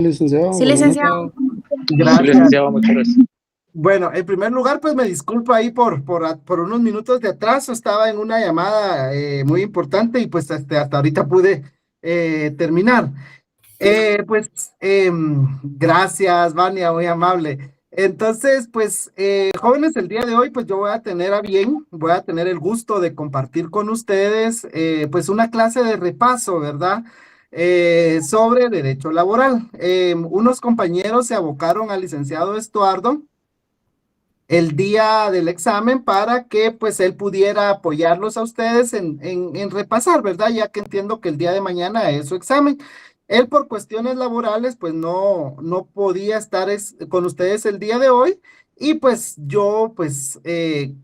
Licenciado, Sí, buenas noches. licenciado. Sí, Gracias. licenciado, muchas gracias. Bueno, en primer lugar, pues me disculpo ahí por unos minutos de atraso. Estaba en una llamada muy importante y pues hasta ahorita pude terminar. Pues gracias, Vania, muy amable. Entonces, pues jóvenes, el día de hoy, pues yo voy a tener el gusto de compartir con ustedes pues una clase de repaso, ¿verdad? Sobre derecho laboral. Unos compañeros se abocaron al licenciado Estuardo el día del examen para que pues él pudiera apoyarlos a ustedes en repasar, ¿verdad? Ya que entiendo que el día de mañana es su examen. Él por cuestiones laborales pues no podía estar con ustedes el día de hoy y pues yo pues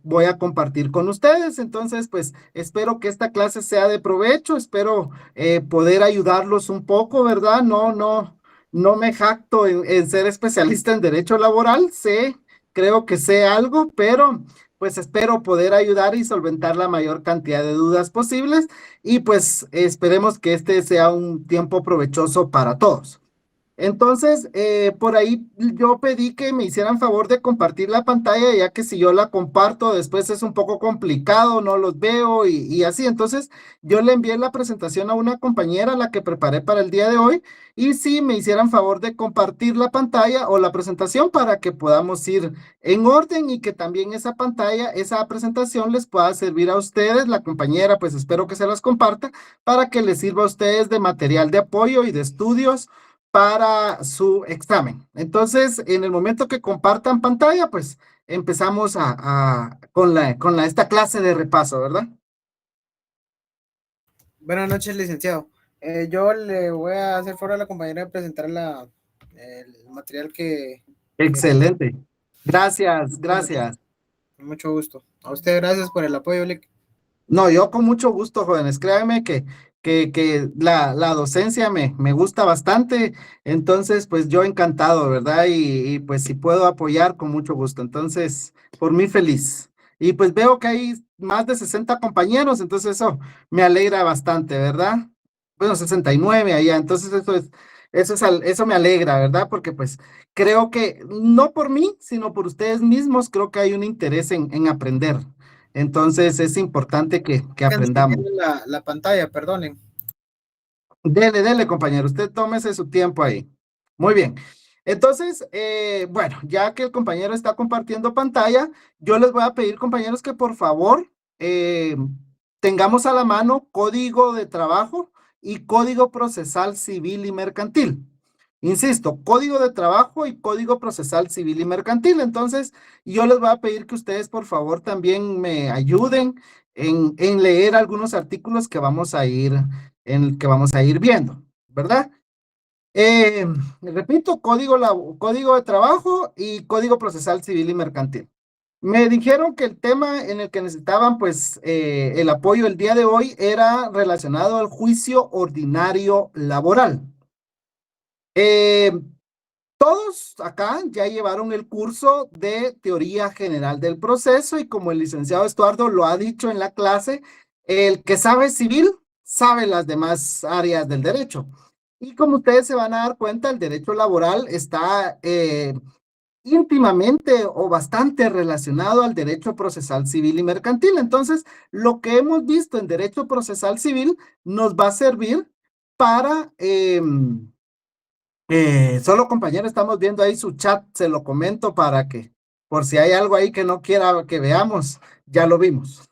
voy a compartir con ustedes. Entonces pues espero que esta clase sea de provecho, espero poder ayudarlos un poco, ¿verdad? No me jacto en ser especialista en derecho laboral, creo que sé algo, pero pues espero poder ayudar y solventar la mayor cantidad de dudas posibles y pues esperemos que este sea un tiempo provechoso para todos. Entonces, por ahí yo pedí que me hicieran favor de compartir la pantalla, ya que si yo la comparto después es un poco complicado, no los veo y así. Entonces, yo le envié la presentación a una compañera, la que preparé para el día de hoy, y si me hicieran favor de compartir la pantalla o la presentación para que podamos ir en orden y que también esa pantalla, esa presentación les pueda servir a ustedes, la compañera, pues espero que se las comparta para que les sirva a ustedes de material de apoyo y de estudios para su examen. Entonces, en el momento que compartan pantalla, pues empezamos con esta clase de repaso, ¿verdad? Buenas noches, licenciado. Yo le voy a hacer favor a la compañera de presentar el material que Excelente. Gracias, gracias. mucho gusto. A usted gracias por el apoyo, Lick. No, yo con mucho gusto, jóvenes. Créanme que la docencia me gusta bastante. Entonces, pues yo encantado, ¿verdad? Y pues si puedo apoyar, con mucho gusto. Entonces, por mí feliz. Y pues veo que hay más de 60 compañeros, entonces eso me alegra bastante, ¿verdad? Bueno, 69 allá. Entonces, eso me alegra, ¿verdad? Porque pues creo que no por mí, sino por ustedes mismos, creo que hay un interés en aprender. Entonces es importante que aprendamos. La pantalla, perdonen. Dele, compañero, usted tómese su tiempo ahí. Muy bien. Entonces, bueno, ya que el compañero está compartiendo pantalla, yo les voy a pedir, compañeros, que por favor tengamos a la mano código de trabajo y código procesal civil y mercantil. Insisto, código de trabajo y código procesal civil y mercantil. Entonces, yo les voy a pedir que ustedes, por favor, también me ayuden en leer algunos artículos que vamos a ir viendo, ¿verdad? Repito, código de trabajo y código procesal civil y mercantil. Me dijeron que el tema en el que necesitaban, pues, el apoyo el día de hoy era relacionado al juicio ordinario laboral. Eh, Todos acá ya llevaron el curso de teoría general del proceso y como el licenciado Estuardo lo ha dicho en la clase, el que sabe civil sabe las demás áreas del derecho. Y como ustedes se van a dar cuenta, el derecho laboral está íntimamente o bastante relacionado al derecho procesal civil y mercantil. Entonces, lo que hemos visto en derecho procesal civil nos va a servir para... solo compañero, estamos viendo ahí su chat, se lo comento para que, por si hay algo ahí que no quiera que veamos, ya lo vimos.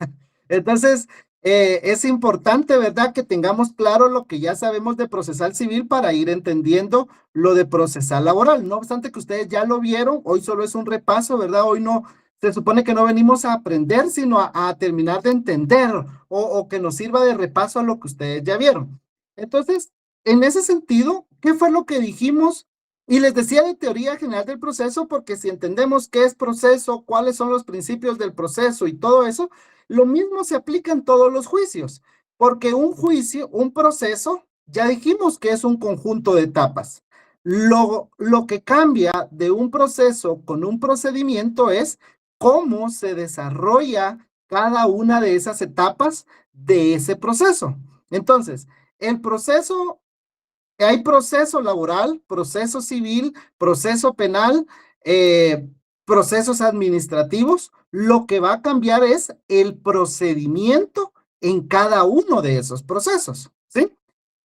Entonces, es importante, ¿verdad?, que tengamos claro lo que ya sabemos de procesal civil para ir entendiendo lo de procesal laboral. No obstante que ustedes ya lo vieron, hoy solo es un repaso, ¿verdad? Hoy no, se supone que no venimos a aprender, sino a terminar de entender o que nos sirva de repaso a lo que ustedes ya vieron. Entonces, en ese sentido, ¿qué fue lo que dijimos? Y les decía de teoría general del proceso, porque si entendemos qué es proceso, cuáles son los principios del proceso y todo eso, lo mismo se aplica en todos los juicios, porque un juicio, un proceso, ya dijimos que es un conjunto de etapas. Lo que cambia de un proceso con un procedimiento es cómo se desarrolla cada una de esas etapas de ese proceso. Entonces, el proceso hay proceso laboral, proceso civil, proceso penal, procesos administrativos. Lo que va a cambiar es el procedimiento en cada uno de esos procesos, ¿sí?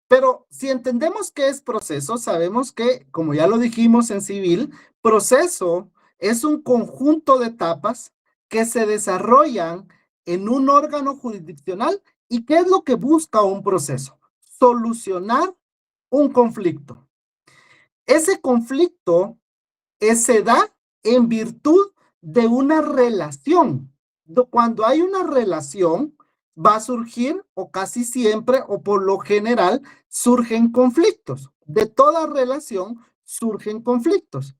Pero si entendemos qué es proceso, sabemos que, como ya lo dijimos en civil, proceso es un conjunto de etapas que se desarrollan en un órgano jurisdiccional. ¿Y qué es lo que busca un proceso? Solucionar un conflicto. Ese conflicto se da en virtud de una relación. Cuando hay una relación, va a surgir, o casi siempre, o por lo general, surgen conflictos. De toda relación surgen conflictos.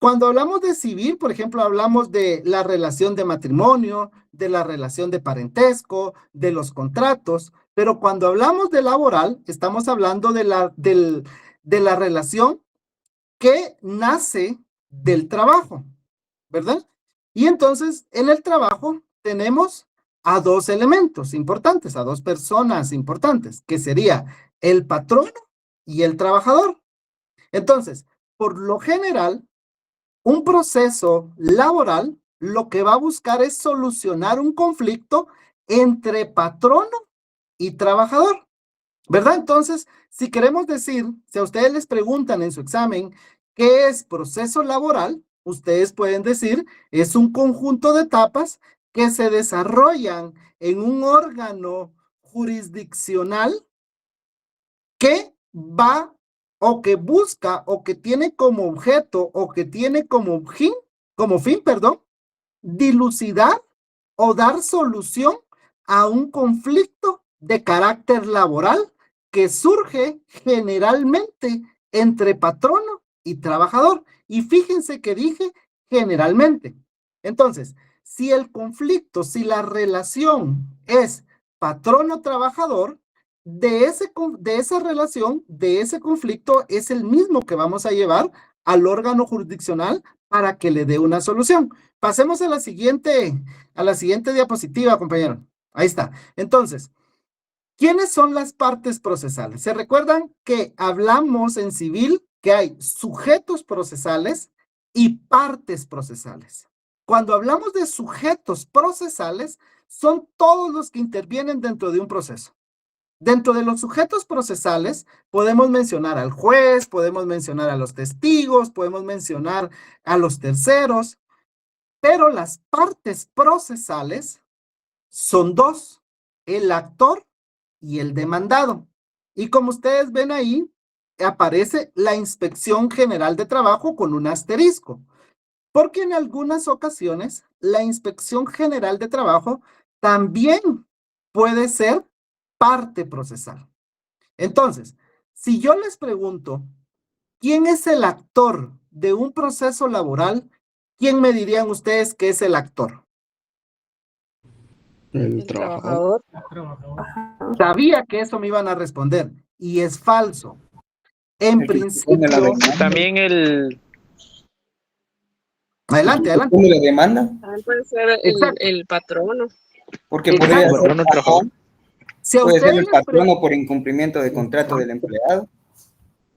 Cuando hablamos de civil, por ejemplo, hablamos de la relación de matrimonio, de la relación de parentesco, de los contratos, pero cuando hablamos de laboral, estamos hablando de la relación que nace del trabajo, ¿verdad? Y entonces, en el trabajo tenemos a dos elementos importantes, a dos personas importantes, que sería el patrón y el trabajador. Entonces, por lo general, un proceso laboral lo que va a buscar es solucionar un conflicto entre patrono y trabajador, ¿verdad? Entonces, si queremos decir, si a ustedes les preguntan en su examen qué es proceso laboral, ustedes pueden decir, es un conjunto de etapas que se desarrollan en un órgano jurisdiccional que va o que busca o que tiene como objeto o que tiene como fin, perdón, dilucidar o dar solución a un conflicto de carácter laboral que surge generalmente entre patrono y trabajador. Y fíjense que dije generalmente. Entonces, si el conflicto, si la relación es patrono-trabajador, de esa relación, de ese conflicto, es el mismo que vamos a llevar al órgano jurisdiccional para que le dé una solución. Pasemos a la siguiente diapositiva, compañero. Ahí está. Entonces, ¿quiénes son las partes procesales? ¿Se recuerdan que hablamos en civil que hay sujetos procesales y partes procesales? Cuando hablamos de sujetos procesales, son todos los que intervienen dentro de un proceso. Dentro de los sujetos procesales, podemos mencionar al juez, podemos mencionar a los testigos, podemos mencionar a los terceros, pero las partes procesales son dos, el actor y el demandado. Y como ustedes ven ahí, aparece la Inspección General de Trabajo con un asterisco, porque en algunas ocasiones la Inspección General de Trabajo también puede ser parte procesal. Entonces, si yo les pregunto, ¿quién es el actor de un proceso laboral? ¿Quién me dirían ustedes que es el actor? El trabajador. Sabía que eso me iban a responder y es falso. En principio, También el... adelante. ¿La demanda? También puede ser el patrono. Porque podría ser Patrono, trabajador. Si a puede ser ustedes el patrono por incumplimiento de contrato del empleado.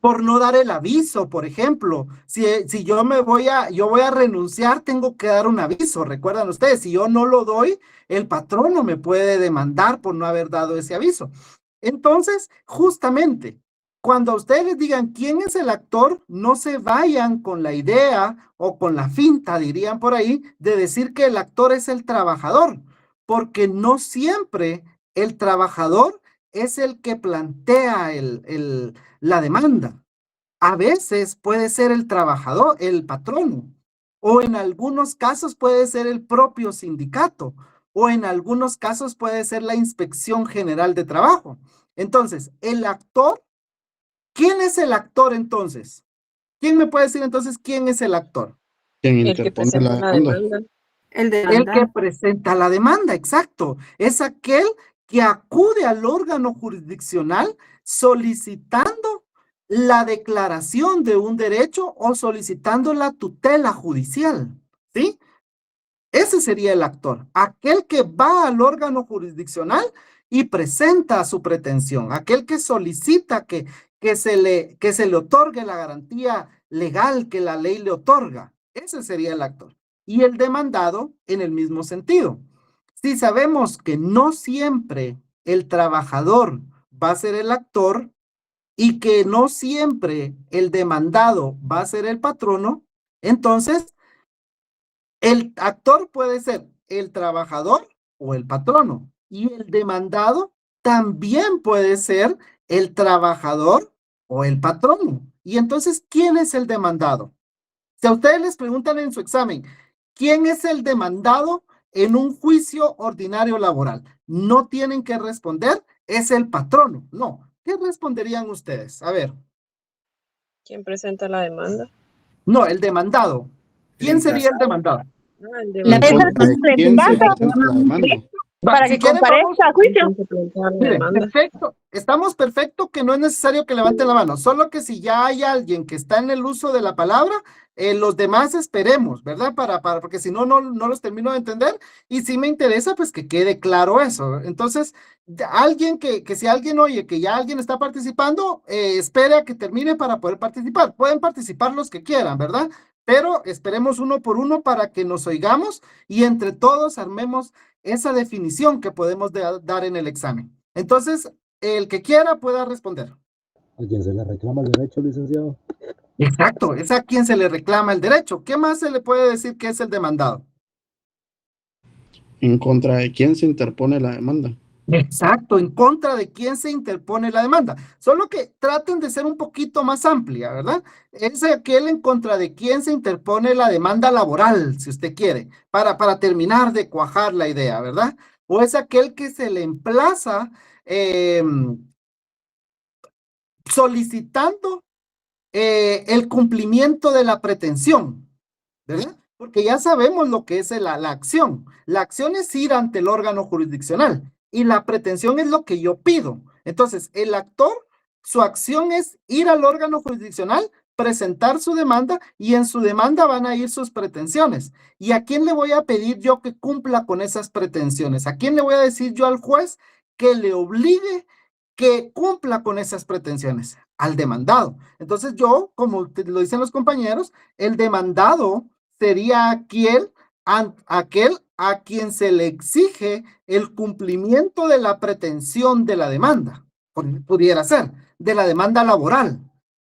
por no dar el aviso, por ejemplo, si yo voy a renunciar, tengo que dar un aviso. Recuerdan ustedes, si yo no lo doy, el patrono me puede demandar por no haber dado ese aviso. Entonces, justamente, cuando a ustedes les digan quién es el actor, no se vayan con la idea o con la finta, dirían por ahí, de decir que el actor es el trabajador, porque no siempre el trabajador es el que plantea la demanda. A veces puede ser el trabajador, el patrono, o en algunos casos puede ser el propio sindicato, o en algunos casos puede ser la Inspección General de Trabajo. Entonces, el actor, ¿quién es el actor entonces? ¿Quién me puede decir entonces quién es el actor? El que presenta la demanda. El que presenta la demanda, exacto. Es aquel que acude al órgano jurisdiccional solicitando la declaración de un derecho o solicitando la tutela judicial, ¿sí? Ese sería el actor, aquel que va al órgano jurisdiccional y presenta su pretensión, aquel que solicita que se le otorgue la garantía legal que la ley le otorga. Ese sería el actor. Y el demandado en el mismo sentido. Si sabemos que no siempre el trabajador va a ser el actor y que no siempre el demandado va a ser el patrono, entonces el actor puede ser el trabajador o el patrono, y el demandado también puede ser el trabajador o el patrono. Y entonces, ¿quién es el demandado? Si a ustedes les preguntan en su examen, ¿quién es el demandado en un juicio ordinario laboral? No tienen que responder, es el patrono. No. ¿Qué responderían ustedes? A ver. ¿Quién presenta la demanda? No, el demandado. ¿Quién sería el demandado? Ah, el La demandado. para que comparezca a juicio. Miren, perfecto, estamos perfecto que no es necesario que levanten la mano, solo que si ya hay alguien que está en el uso de la palabra, los demás esperemos, ¿verdad? Porque si no, no los termino de entender, y si me interesa, pues que quede claro eso. Entonces, alguien que si alguien oye que ya alguien está participando, espere a que termine para poder participar. Pueden participar los que quieran, ¿verdad? Pero esperemos uno por uno para que nos oigamos y entre todos armemos esa definición que podemos dar en el examen. Entonces, el que quiera pueda responder. ¿A quién se le reclama el derecho, licenciado? Exacto, es a quien se le reclama el derecho. ¿Qué más se le puede decir que es el demandado? ¿En contra de quién se interpone la demanda? Exacto, en contra de quién se interpone la demanda. Solo que traten de ser un poquito más amplia, ¿verdad? Es aquel en contra de quién se interpone la demanda laboral, si usted quiere, para terminar de cuajar la idea, ¿verdad? O es aquel que se le emplaza solicitando el cumplimiento de la pretensión, ¿verdad? Porque ya sabemos lo que es la acción. La acción es ir ante el órgano jurisdiccional y la pretensión es lo que yo pido. Entonces, el actor, su acción es ir al órgano jurisdiccional, presentar su demanda y en su demanda van a ir sus pretensiones. ¿Y a quién le voy a pedir yo que cumpla con esas pretensiones? ¿A quién le voy a decir yo al juez que le obligue que cumpla con esas pretensiones? Al demandado. Entonces yo, como lo dicen los compañeros, el demandado sería aquel a quien se le exige el cumplimiento de la pretensión de la demanda, pudiera ser, de la demanda laboral,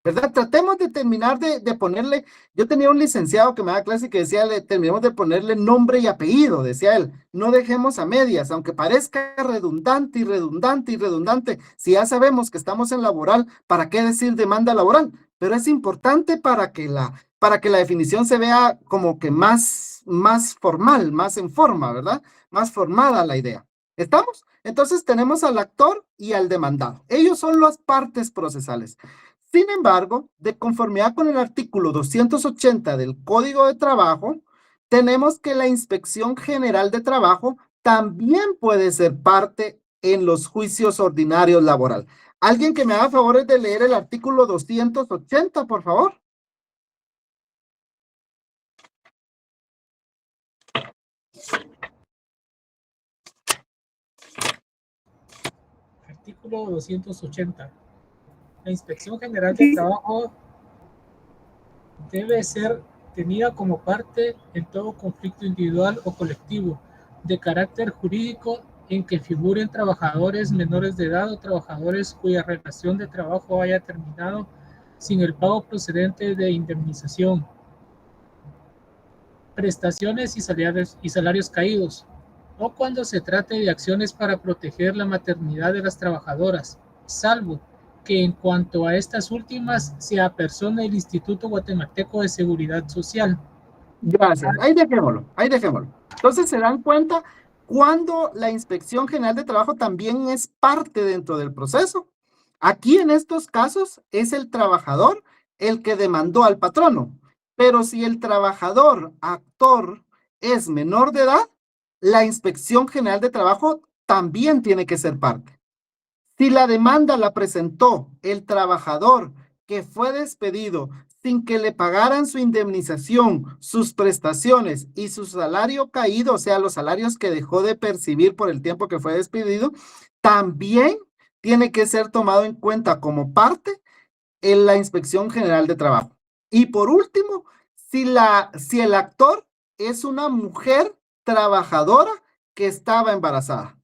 ¿verdad? Tratemos de terminar de ponerle, yo tenía un licenciado que me daba clase que decía, terminemos de ponerle nombre y apellido, decía él, no dejemos a medias, aunque parezca redundante y redundante y redundante, si ya sabemos que estamos en laboral, ¿para qué decir demanda laboral? Pero es importante para que la definición se vea como que más formal, más en forma, ¿verdad? Más formada la idea. ¿Estamos? Entonces tenemos al actor y al demandado. Ellos son las partes procesales. Sin embargo, de conformidad con el artículo 280 del Código de Trabajo, tenemos que la Inspección General de Trabajo también puede ser parte en los juicios ordinarios laboral. ¿Alguien que me haga favores de leer el artículo 280, por favor? Artículo 280. La Inspección General de Trabajo debe ser tenida como parte en todo conflicto individual o colectivo de carácter jurídico en que figuren trabajadores menores de edad o trabajadores cuya relación de trabajo haya terminado sin el pago procedente de indemnización, prestaciones y salarios caídos, o cuando se trate de acciones para proteger la maternidad de las trabajadoras, salvo que en cuanto a estas últimas se apersone el Instituto Guatemalteco de Seguridad Social. Gracias, ahí dejémoslo. Entonces se dan cuenta cuando la Inspección General de Trabajo también es parte dentro del proceso. Aquí en estos casos es el trabajador el que demandó al patrono, pero si el trabajador actor es menor de edad, la Inspección General de Trabajo también tiene que ser parte. Si la demanda la presentó el trabajador que fue despedido sin que le pagaran su indemnización, sus prestaciones y su salario caído, o sea, los salarios que dejó de percibir por el tiempo que fue despedido, también tiene que ser tomado en cuenta como parte en la Inspección General de Trabajo. Y por último, si el actor es una mujer trabajadora que estaba embarazada.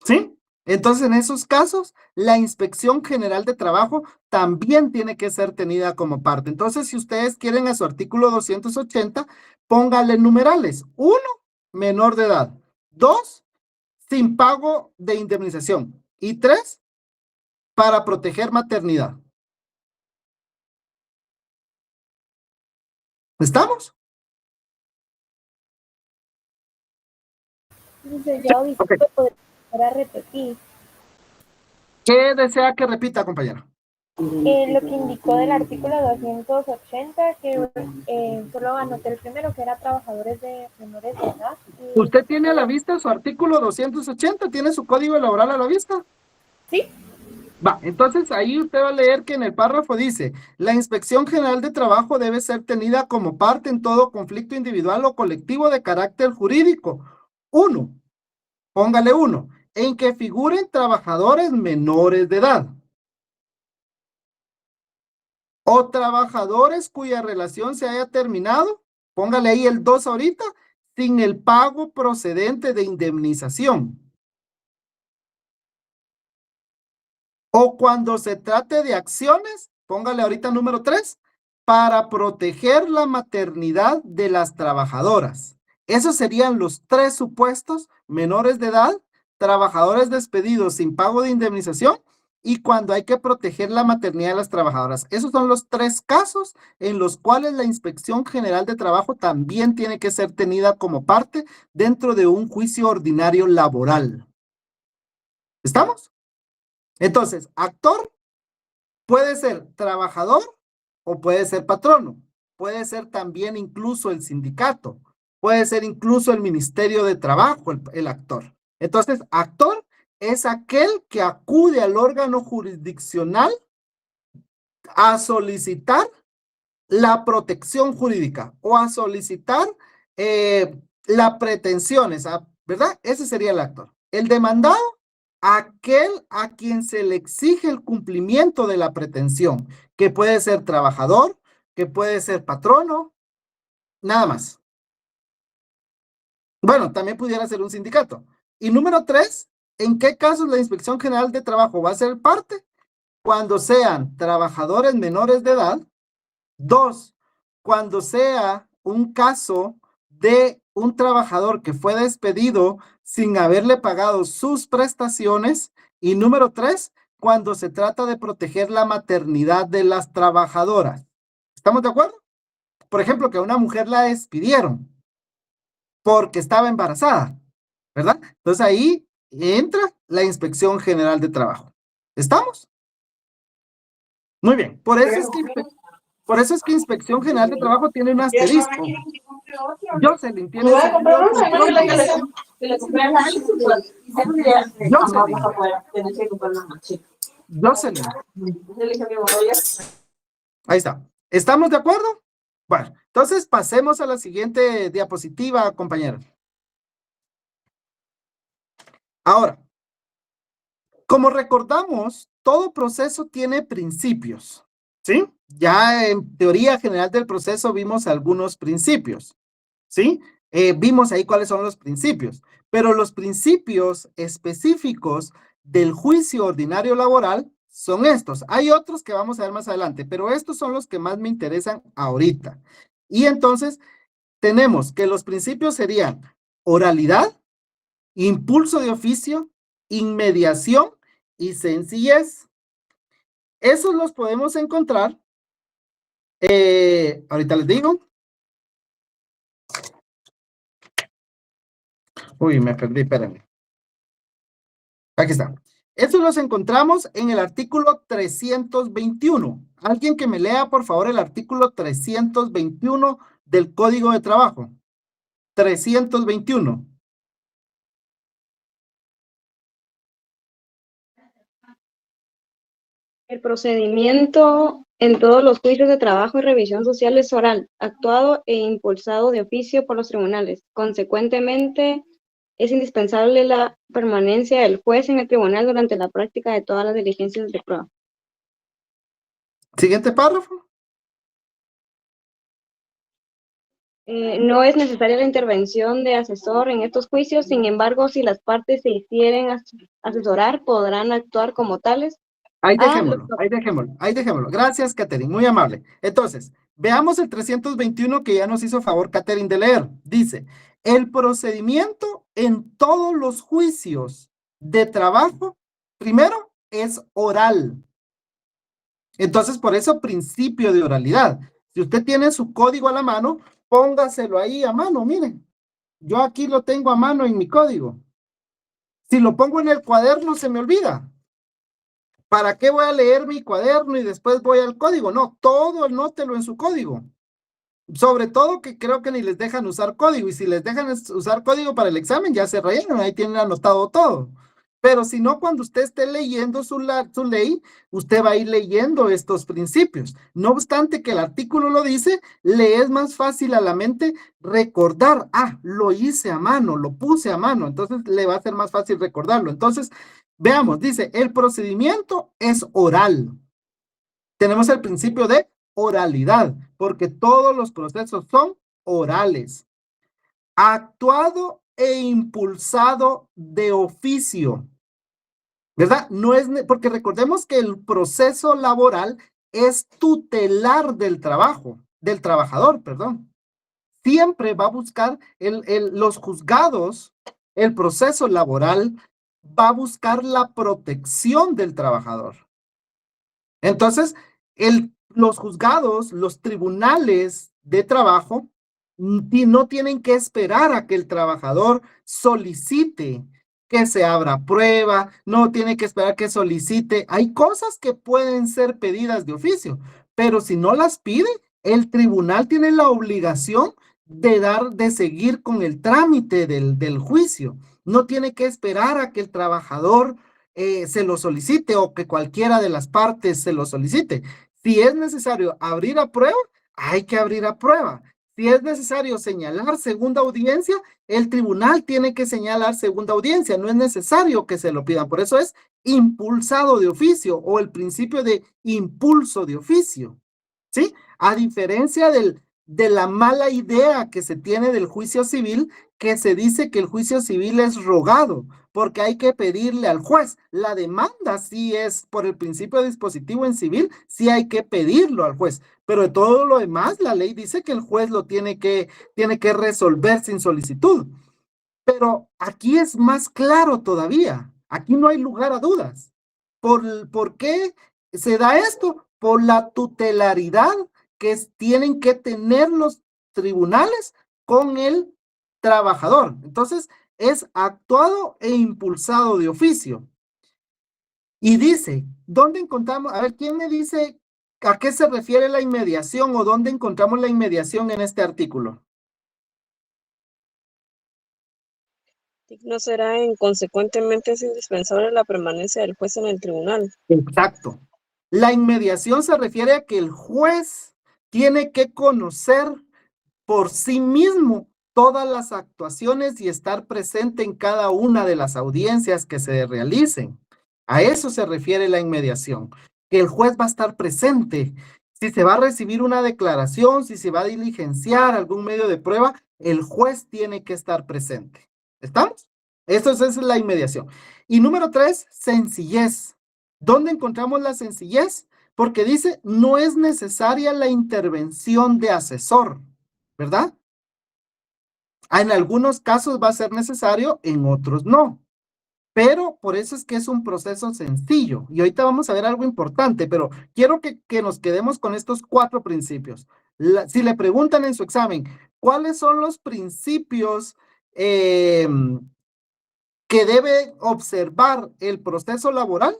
¿Sí? Entonces, en esos casos, la Inspección General de Trabajo también tiene que ser tenida como parte. Entonces, si ustedes quieren a su artículo 280, póngale numerales. 1, menor de edad. 2, sin pago de indemnización. Y 3, para proteger maternidad. ¿Estamos? Licenciado, disculpe, ¿podría repetir? ¿Qué desea que repita, compañera? Lo que indicó del artículo 280, que solo anoté el primero, que era trabajadores de menores de edad. ¿Usted tiene a la vista su artículo 280? ¿Tiene su código laboral a la vista? Sí. Va, entonces ahí usted va a leer que en el párrafo dice, la Inspección General de Trabajo debe ser tenida como parte en todo conflicto individual o colectivo de carácter jurídico. 1, póngale 1, en que figuren trabajadores menores de edad. O trabajadores cuya relación se haya terminado, póngale ahí el 2 ahorita, sin el pago procedente de indemnización. O cuando se trate de acciones, póngale ahorita número 3, para proteger la maternidad de las trabajadoras. Esos serían los 3 supuestos: menores de edad, trabajadores despedidos sin pago de indemnización y cuando hay que proteger la maternidad de las trabajadoras. Esos son los 3 casos en los cuales la Inspección General de Trabajo también tiene que ser tenida como parte dentro de un juicio ordinario laboral. ¿Estamos? Entonces, actor puede ser trabajador o puede ser patrono. Puede ser también incluso el sindicato. Puede ser incluso el Ministerio de Trabajo, el actor. Entonces, actor es aquel que acude al órgano jurisdiccional a solicitar la protección jurídica o a solicitar la pretensión, ¿verdad? Ese sería el actor. El demandado, aquel a quien se le exige el cumplimiento de la pretensión, que puede ser trabajador, que puede ser patrono, nada más. Bueno, también pudiera ser un sindicato. Y número 3, ¿en qué casos la Inspección General de Trabajo va a ser parte? Cuando sean trabajadores menores de edad. 2, cuando sea un caso de un trabajador que fue despedido sin haberle pagado sus prestaciones. Y número 3, cuando se trata de proteger la maternidad de las trabajadoras. ¿Estamos de acuerdo? Por ejemplo, que a una mujer la despidieron porque estaba embarazada, ¿verdad? Entonces ahí entra la Inspección General de Trabajo. ¿Estamos? Muy bien, por eso es que Inspección General de Trabajo tiene un asterisco. Jocelyn tiene Jocelyn. Ahí está. ¿Estamos de acuerdo? Bueno, entonces pasemos a la siguiente diapositiva, compañeros. Ahora, como recordamos, todo proceso tiene principios, ¿sí? Ya en teoría general del proceso vimos algunos principios, ¿sí? Vimos ahí cuáles son los principios, pero los principios específicos del juicio ordinario laboral son estos. Hay otros que vamos a ver más adelante, pero estos son los que más me interesan ahorita. Y entonces tenemos que los principios serían oralidad, impulso de oficio, inmediación y sencillez. Esos los podemos encontrar, ahorita les digo. Uy, me perdí, espérenme. Aquí está. Estos los encontramos en el artículo 321. Alguien que me lea, por favor, el artículo 321 del Código de Trabajo. 321. El procedimiento en todos los juicios de trabajo y revisión social es oral, actuado e impulsado de oficio por los tribunales. Consecuentemente, es indispensable la permanencia del juez en el tribunal durante la práctica de todas las diligencias de prueba. Siguiente párrafo. No es necesaria la intervención de asesor en estos juicios, sin embargo, si las partes se hicieren asesorar, podrán actuar como tales. Ahí Ah, dejémoslo, ahí dejémoslo, ahí dejémoslo. Gracias, Catherine, muy amable. Entonces, veamos el 321 que ya nos hizo favor Catherine de leer. Dice, el procedimiento en todos los juicios de trabajo, primero, es oral. Entonces, por eso, principio de oralidad. Si usted tiene su código a la mano, póngaselo ahí a mano, miren. Yo aquí lo tengo a mano en mi código. Si lo pongo en el cuaderno, se me olvida. ¿Para qué voy a leer mi cuaderno y después voy al código? No, todo anótelo en su código. Sobre todo que creo que ni les dejan usar código. Y si les dejan usar código para el examen, ya se rellenan, ahí tienen anotado todo. Pero si no, cuando usted esté leyendo su ley, usted va a ir leyendo estos principios. No obstante que el artículo lo dice, le es más fácil a la mente recordar, lo hice a mano, lo puse a mano, entonces le va a ser más fácil recordarlo. Entonces, veamos, dice, el procedimiento es oral. Tenemos el principio de oralidad, porque todos los procesos son orales. Actuado e impulsado de oficio. ¿Verdad? No es, porque recordemos que el proceso laboral es tutelar del trabajo, del trabajador, perdón. Siempre va a buscar los juzgados, el proceso laboral va a buscar la protección del trabajador. Entonces, los juzgados, los tribunales de trabajo, no tienen que esperar a que el trabajador solicite que se abra prueba, no tiene que esperar que solicite. Hay cosas que pueden ser pedidas de oficio, pero si no las pide, el tribunal tiene la obligación de seguir con el trámite del juicio. No tiene que esperar a que el trabajador se lo solicite o que cualquiera de las partes se lo solicite. Si es necesario abrir a prueba, hay que abrir a prueba. Si es necesario señalar segunda audiencia, el tribunal tiene que señalar segunda audiencia. No es necesario que se lo pidan. Por eso es impulsado de oficio o el principio de impulso de oficio. ¿Sí? A diferencia de la mala idea que se tiene del juicio civil, que se dice que el juicio civil es rogado, porque hay que pedirle al juez. La demanda sí es por el principio dispositivo en civil, sí hay que pedirlo al juez, pero de todo lo demás, la ley dice que el juez lo tiene que resolver sin solicitud. Pero aquí es más claro todavía, aquí no hay lugar a dudas. ¿Por qué se da esto? Por la tutelaridad que tienen que tener los tribunales con el trabajador. Entonces, es actuado e impulsado de oficio. Y dice, ¿dónde encontramos? A ver, ¿quién me dice a qué se refiere la inmediación o dónde encontramos la inmediación en este artículo? No será consecuentemente es indispensable la permanencia del juez en el tribunal. Exacto. La inmediación se refiere a que el juez tiene que conocer por sí mismo todas las actuaciones y estar presente en cada una de las audiencias que se realicen. A eso se refiere la inmediación, que el juez va a estar presente. Si se va a recibir una declaración, si se va a diligenciar algún medio de prueba, el juez tiene que estar presente. ¿Estamos? Eso es la inmediación. Y número 3, sencillez. ¿Dónde encontramos la sencillez? Porque dice, no es necesaria la intervención de asesor, ¿verdad? En algunos casos va a ser necesario, en otros no. Pero por eso es que es un proceso sencillo. Y ahorita vamos a ver algo importante, pero quiero que nos quedemos con estos 4 principios. Si le preguntan en su examen, ¿cuáles son los principios que debe observar el proceso laboral?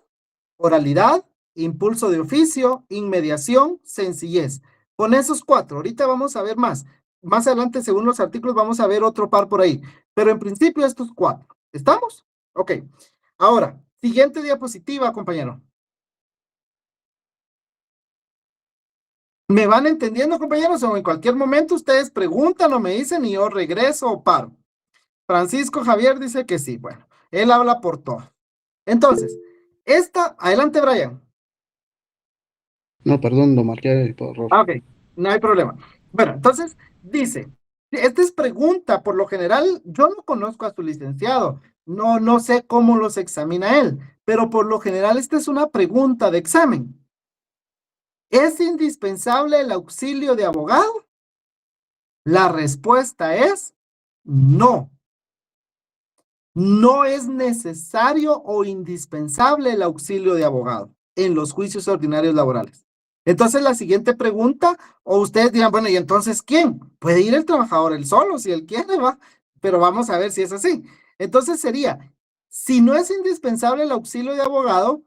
Oralidad, impulso de oficio, inmediación, sencillez. Con esos 4, ahorita vamos a ver más. Más adelante, según los artículos, vamos a ver otro par por ahí. Pero en principio estos 4. ¿Estamos? Ok. Ahora, siguiente diapositiva, compañero. ¿Me van entendiendo, compañeros? O en cualquier momento ustedes preguntan o me dicen y yo regreso o paro. Francisco Javier dice que sí. Bueno, él habla por todo. Entonces, adelante, Brian. No, perdón, lo marqué por error. Ah, ok, no hay problema. Bueno, entonces dice, esta es pregunta, por lo general yo no conozco a su licenciado, no sé cómo los examina él, pero por lo general esta es una pregunta de examen. ¿Es indispensable el auxilio de abogado? La respuesta es no. No es necesario o indispensable el auxilio de abogado en los juicios ordinarios laborales. Entonces, la siguiente pregunta, o ustedes dirán, bueno, ¿y entonces quién? Puede ir el trabajador él solo, si él quiere, va, pero vamos a ver si es así. Entonces sería, si no es indispensable el auxilio de abogado,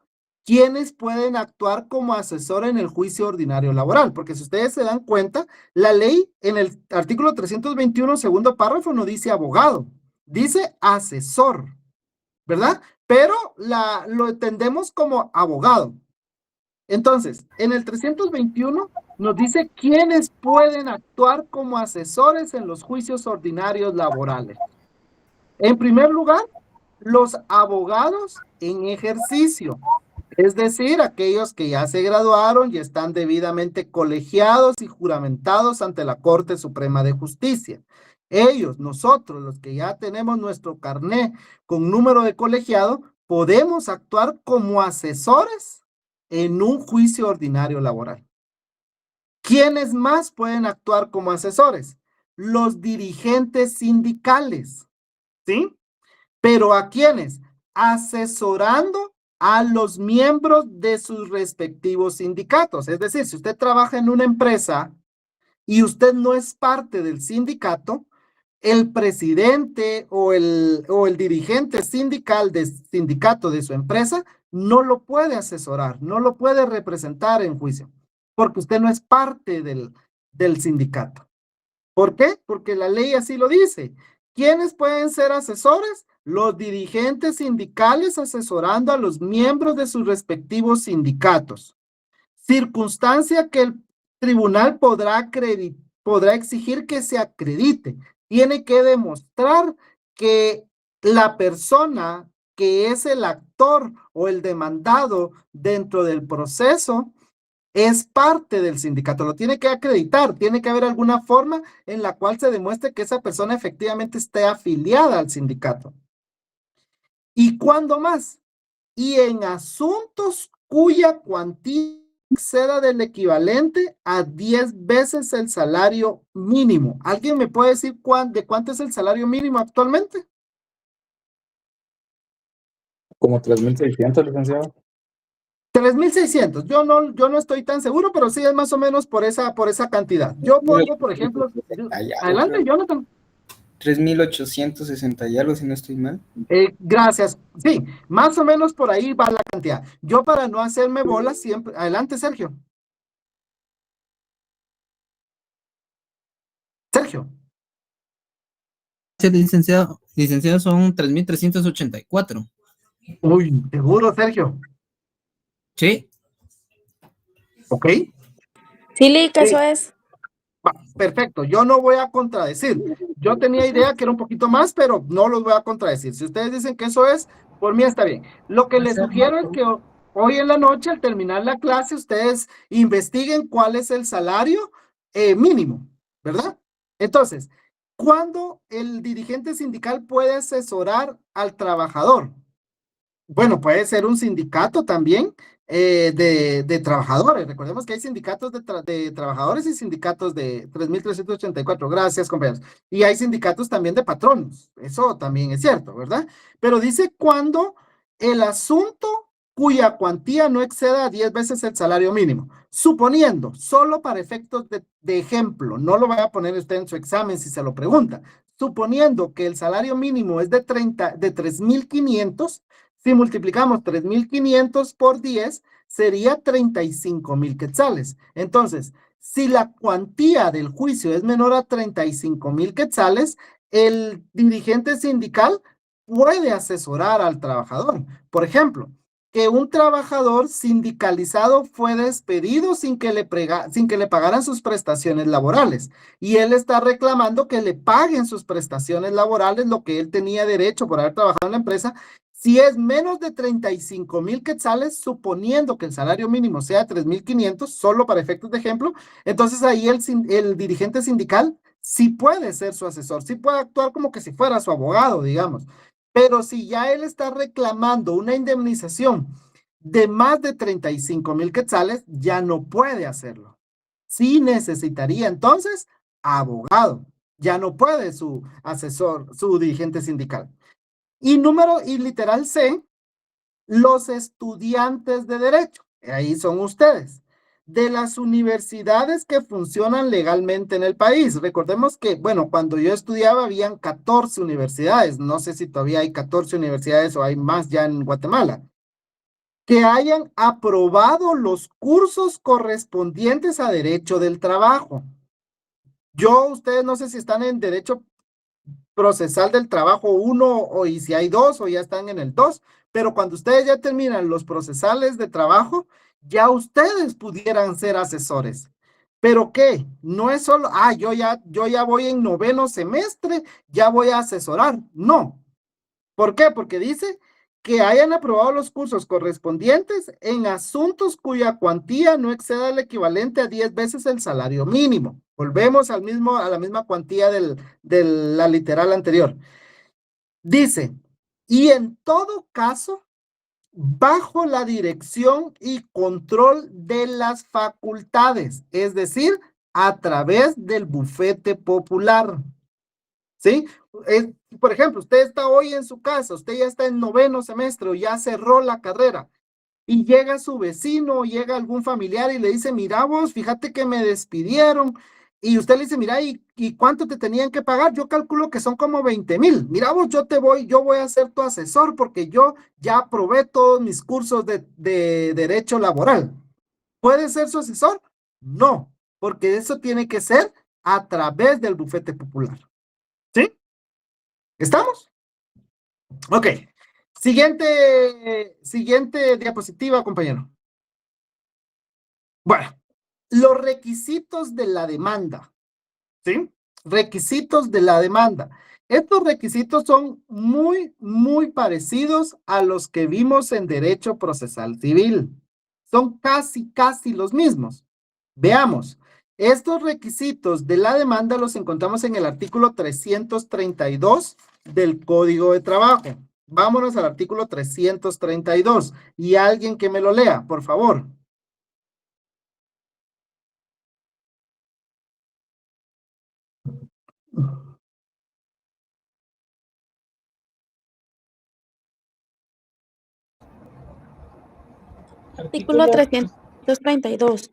¿quiénes pueden actuar como asesor en el juicio ordinario laboral? Porque si ustedes se dan cuenta, la ley en el artículo 321, segundo párrafo, no dice abogado, dice asesor, ¿verdad? Pero lo entendemos como abogado. Entonces, en el 321 nos dice quiénes pueden actuar como asesores en los juicios ordinarios laborales. En primer lugar, los abogados en ejercicio, es decir, aquellos que ya se graduaron y están debidamente colegiados y juramentados ante la Corte Suprema de Justicia. Ellos, nosotros, los que ya tenemos nuestro carné con número de colegiado, podemos actuar como asesores en un juicio ordinario laboral. ¿Quiénes más pueden actuar como asesores? Los dirigentes sindicales, ¿sí? ¿Pero a quiénes? Asesorando a los miembros de sus respectivos sindicatos. Es decir, si usted trabaja en una empresa y usted no es parte del sindicato, el presidente o el dirigente sindicato de su empresa no lo puede asesorar, no lo puede representar en juicio, porque usted no es parte del sindicato. ¿Por qué? Porque la ley así lo dice. ¿Quiénes pueden ser asesores? Los dirigentes sindicales asesorando a los miembros de sus respectivos sindicatos. Circunstancia que el tribunal podrá exigir que se acredite. Tiene que demostrar que la persona que es el actor o el demandado dentro del proceso es parte del sindicato, lo tiene que acreditar, tiene que haber alguna forma en la cual se demuestre que esa persona efectivamente esté afiliada al sindicato. ¿Y cuándo más? Y en asuntos cuya cuantía exceda del equivalente a 10 veces el salario mínimo. ¿Alguien me puede decir de cuánto es el salario mínimo actualmente? Como 3.600, licenciado. 3.600. Yo no estoy tan seguro, pero sí es más o menos por esa cantidad. Yo pongo, por ejemplo, adelante, Jonathan. 3.860 y algo, si no estoy mal. Gracias. Sí, más o menos por ahí va la cantidad. Yo, para no hacerme bolas, siempre. Adelante, Sergio. Sergio. Sí, licenciado, son 3.384. Uy, ¿seguro, Sergio? Sí. ¿Ok? Sí, Lick, eso es. Perfecto, yo no voy a contradecir. Yo tenía idea que era un poquito más, pero no los voy a contradecir. Si ustedes dicen que eso es, por mí está bien. Lo que les sugiero es que hoy en la noche, al terminar la clase, ustedes investiguen cuál es el salario mínimo, ¿verdad? Entonces, ¿cuándo el dirigente sindical puede asesorar al trabajador? Bueno, puede ser un sindicato también de trabajadores. Recordemos que hay sindicatos de trabajadores y sindicatos de 3.384. Gracias, compañeros. Y hay sindicatos también de patronos. Eso también es cierto, ¿verdad? Pero dice cuando el asunto cuya cuantía no exceda 10 veces el salario mínimo. Suponiendo, solo para efectos de ejemplo, no lo vaya a poner usted en su examen si se lo pregunta. Suponiendo que el salario mínimo es de 3.500, si multiplicamos 3.500 por 10, sería 35.000 quetzales. Entonces, si la cuantía del juicio es menor a 35.000 quetzales, el dirigente sindical puede asesorar al trabajador. Por ejemplo, que un trabajador sindicalizado fue despedido sin que le pagaran sus prestaciones laborales, y él está reclamando que le paguen sus prestaciones laborales, lo que él tenía derecho por haber trabajado en la empresa. Si es menos de 35,000 quetzales, suponiendo que el salario mínimo sea 3,500, solo para efectos de ejemplo, entonces ahí el dirigente sindical sí puede ser su asesor, sí puede actuar como que si fuera su abogado, digamos. Pero si ya él está reclamando una indemnización de más de 35,000 quetzales, ya no puede hacerlo. Sí necesitaría entonces abogado. Ya no puede su asesor, su dirigente sindical. Y literal C, los estudiantes de derecho. Ahí son ustedes. De las universidades que funcionan legalmente en el país. Recordemos que, bueno, cuando yo estudiaba habían 14 universidades. No sé si todavía hay 14 universidades o hay más ya en Guatemala. Que hayan aprobado los cursos correspondientes a derecho del trabajo. Ustedes no sé si están en derecho procesal del trabajo 1 y si hay 2 o ya están en el 2, pero cuando ustedes ya terminan los procesales de trabajo, ya ustedes pudieran ser asesores. ¿Pero qué? No es solo, yo ya voy en 9º semestre, ya voy a asesorar. No. ¿Por qué? Porque dice que hayan aprobado los cursos correspondientes en asuntos cuya cuantía no exceda el equivalente a 10 veces el salario mínimo. Volvemos a la misma cuantía de la literal anterior. Dice, y en todo caso, bajo la dirección y control de las facultades, es decir, a través del bufete popular. ¿Sí? Por ejemplo, usted está hoy en su casa, usted ya está en 9º semestre o ya cerró la carrera y llega su vecino o llega algún familiar y le dice, mira vos, fíjate que me despidieron y usted le dice, mira, ¿y cuánto te tenían que pagar? Yo calculo que son como 20,000. Mira vos, yo voy a ser tu asesor porque yo ya aprobé todos mis cursos de derecho laboral. ¿Puede ser su asesor? No, porque eso tiene que ser a través del bufete popular. ¿Sí? ¿Estamos? Ok. Siguiente diapositiva, compañero. Bueno, los requisitos de la demanda. ¿Sí? Requisitos de la demanda. Estos requisitos son muy, muy parecidos a los que vimos en derecho procesal civil. Son casi los mismos. Veamos. Estos requisitos de la demanda los encontramos en el artículo 332 del Código de Trabajo. Vámonos al artículo 332 y alguien que me lo lea, por favor. Artículo 332.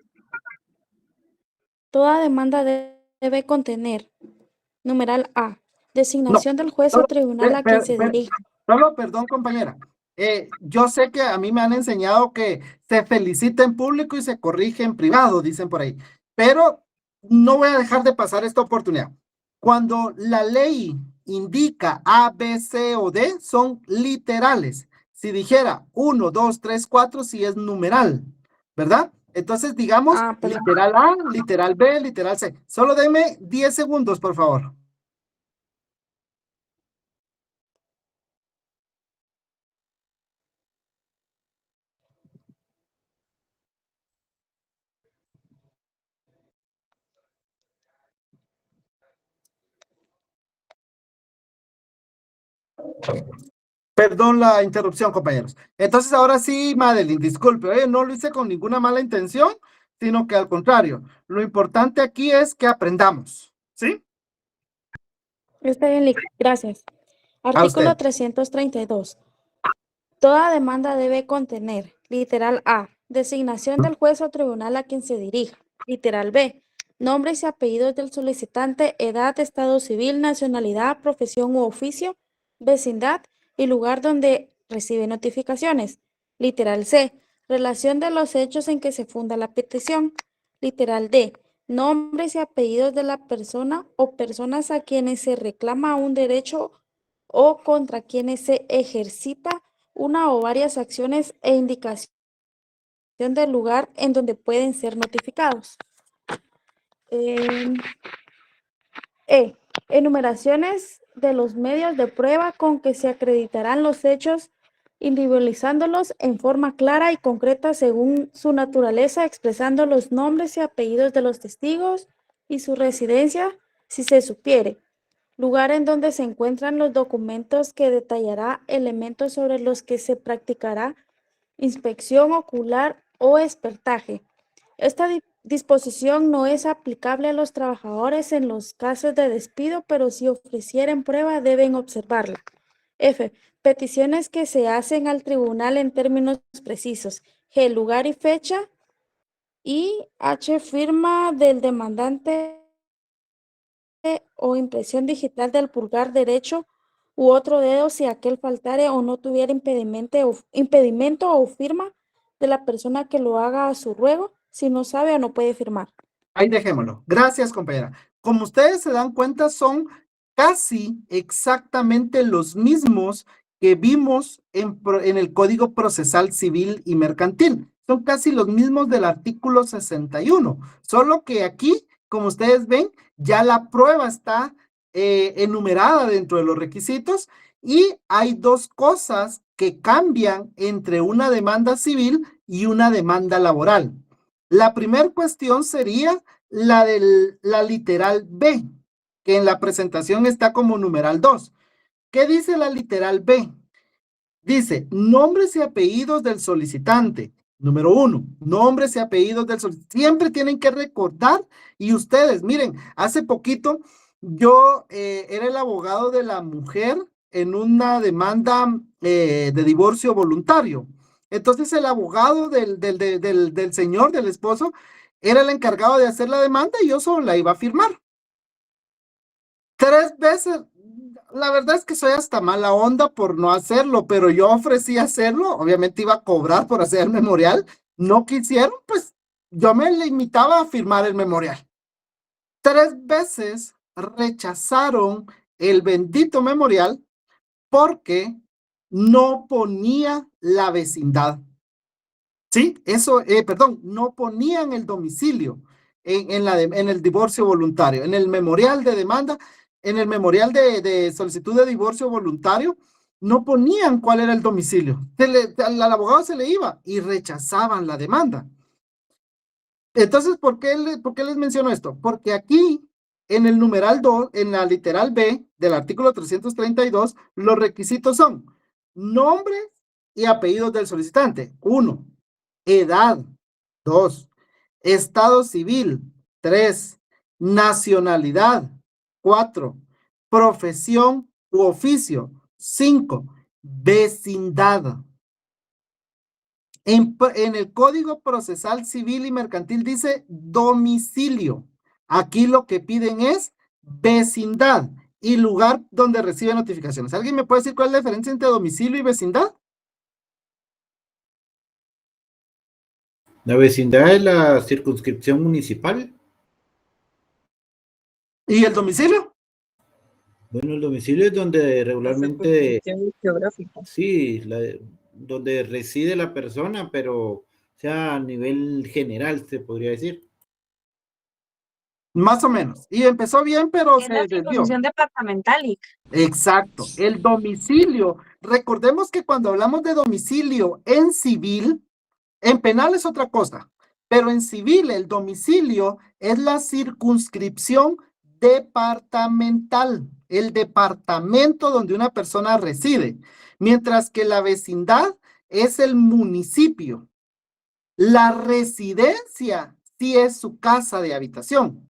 Toda demanda debe contener, numeral A, designación del juez o tribunal a quien se dirija. Solo, perdón, compañera. Yo sé que a mí me han enseñado que se felicita en público y se corrige en privado, dicen por ahí. Pero no voy a dejar de pasar esta oportunidad. Cuando la ley indica A, B, C o D, son literales. Si dijera 1, 2, 3, 4, sí es numeral, ¿verdad? Entonces, digamos, literal A, literal B, literal C. Solo denme 10 segundos, por favor. Perdón la interrupción, compañeros. Entonces, ahora sí, Madeline, disculpe, no lo hice con ninguna mala intención, sino que al contrario, lo importante aquí es que aprendamos, ¿sí? Está bien, gracias. Artículo 332. Toda demanda debe contener, literal A, designación del juez o tribunal a quien se dirija, literal B, nombres y apellidos del solicitante, edad, estado civil, nacionalidad, profesión u oficio, vecindad y lugar donde recibe notificaciones, literal C, relación de los hechos en que se funda la petición, literal D, nombres y apellidos de la persona o personas a quienes se reclama un derecho o contra quienes se ejercita una o varias acciones e indicación del lugar en donde pueden ser notificados. Enumeraciones de los medios de prueba con que se acreditarán los hechos individualizándolos en forma clara y concreta según su naturaleza, expresando los nombres y apellidos de los testigos y su residencia, si se supiere. Lugar en donde se encuentran los documentos que detallará elementos sobre los que se practicará inspección ocular o expertaje. Esta disposición no es aplicable a los trabajadores en los casos de despido, pero si ofrecieren prueba deben observarla. F. Peticiones que se hacen al tribunal en términos precisos. G. Lugar y fecha. Y H. Firma del demandante o impresión digital del pulgar derecho u otro dedo si aquel faltare o no tuviera impedimento o firma de la persona que lo haga a su ruego, si no sabe o no puede firmar. Ahí dejémoslo. Gracias, compañera. Como ustedes se dan cuenta, son casi exactamente los mismos que vimos en el Código Procesal Civil y Mercantil. Son casi los mismos del artículo 61, solo que aquí, como ustedes ven, ya la prueba está enumerada dentro de los requisitos y hay dos cosas que cambian entre una demanda civil y una demanda laboral. La primera cuestión sería la de la literal B, que en la presentación está como numeral 2. ¿Qué dice la literal B? Dice, nombres y apellidos del solicitante. Número 1, nombres y apellidos del solicitante. Siempre tienen que recordar, y ustedes, miren, hace poquito yo era el abogado de la mujer en una demanda de divorcio voluntario. Entonces el abogado del señor, del esposo, era el encargado de hacer la demanda y yo solo la iba a firmar. 3 veces, la verdad es que soy hasta mala onda por no hacerlo, pero yo ofrecí hacerlo, obviamente iba a cobrar por hacer el memorial, no quisieron, pues yo me limitaba a firmar el memorial. 3 veces rechazaron el bendito memorial porque no ponía la vecindad. Sí, eso, perdón, no ponían el domicilio en el divorcio voluntario, en el memorial de demanda, en el memorial de solicitud de divorcio voluntario, no ponían cuál era el domicilio. Al abogado se le iba y rechazaban la demanda. Entonces, ¿por qué les menciono esto? Porque aquí, en el numeral 2, en la literal B del artículo 332, los requisitos son nombres y apellidos del solicitante. 1. Edad. 2. Estado civil. 3. Nacionalidad. 4. Profesión u oficio. 5. Vecindad. En el Código Procesal Civil y Mercantil dice domicilio. Aquí lo que piden es vecindad y lugar donde recibe notificaciones. ¿Alguien me puede decir cuál es la diferencia entre domicilio y vecindad? La vecindad es la circunscripción municipal. ¿Y el domicilio? Bueno, el domicilio es donde regularmente... Geográfica. Sí, donde reside la persona, pero sea a nivel general, se podría decir. Más o menos. Y empezó bien, pero Es se la desvió. circunscripción departamental, Ic. Exacto. El domicilio. Recordemos que cuando hablamos de domicilio en civil, en penal es otra cosa, pero en civil el domicilio es la circunscripción departamental, el departamento donde una persona reside, mientras que la vecindad es el municipio. La residencia sí es su casa de habitación.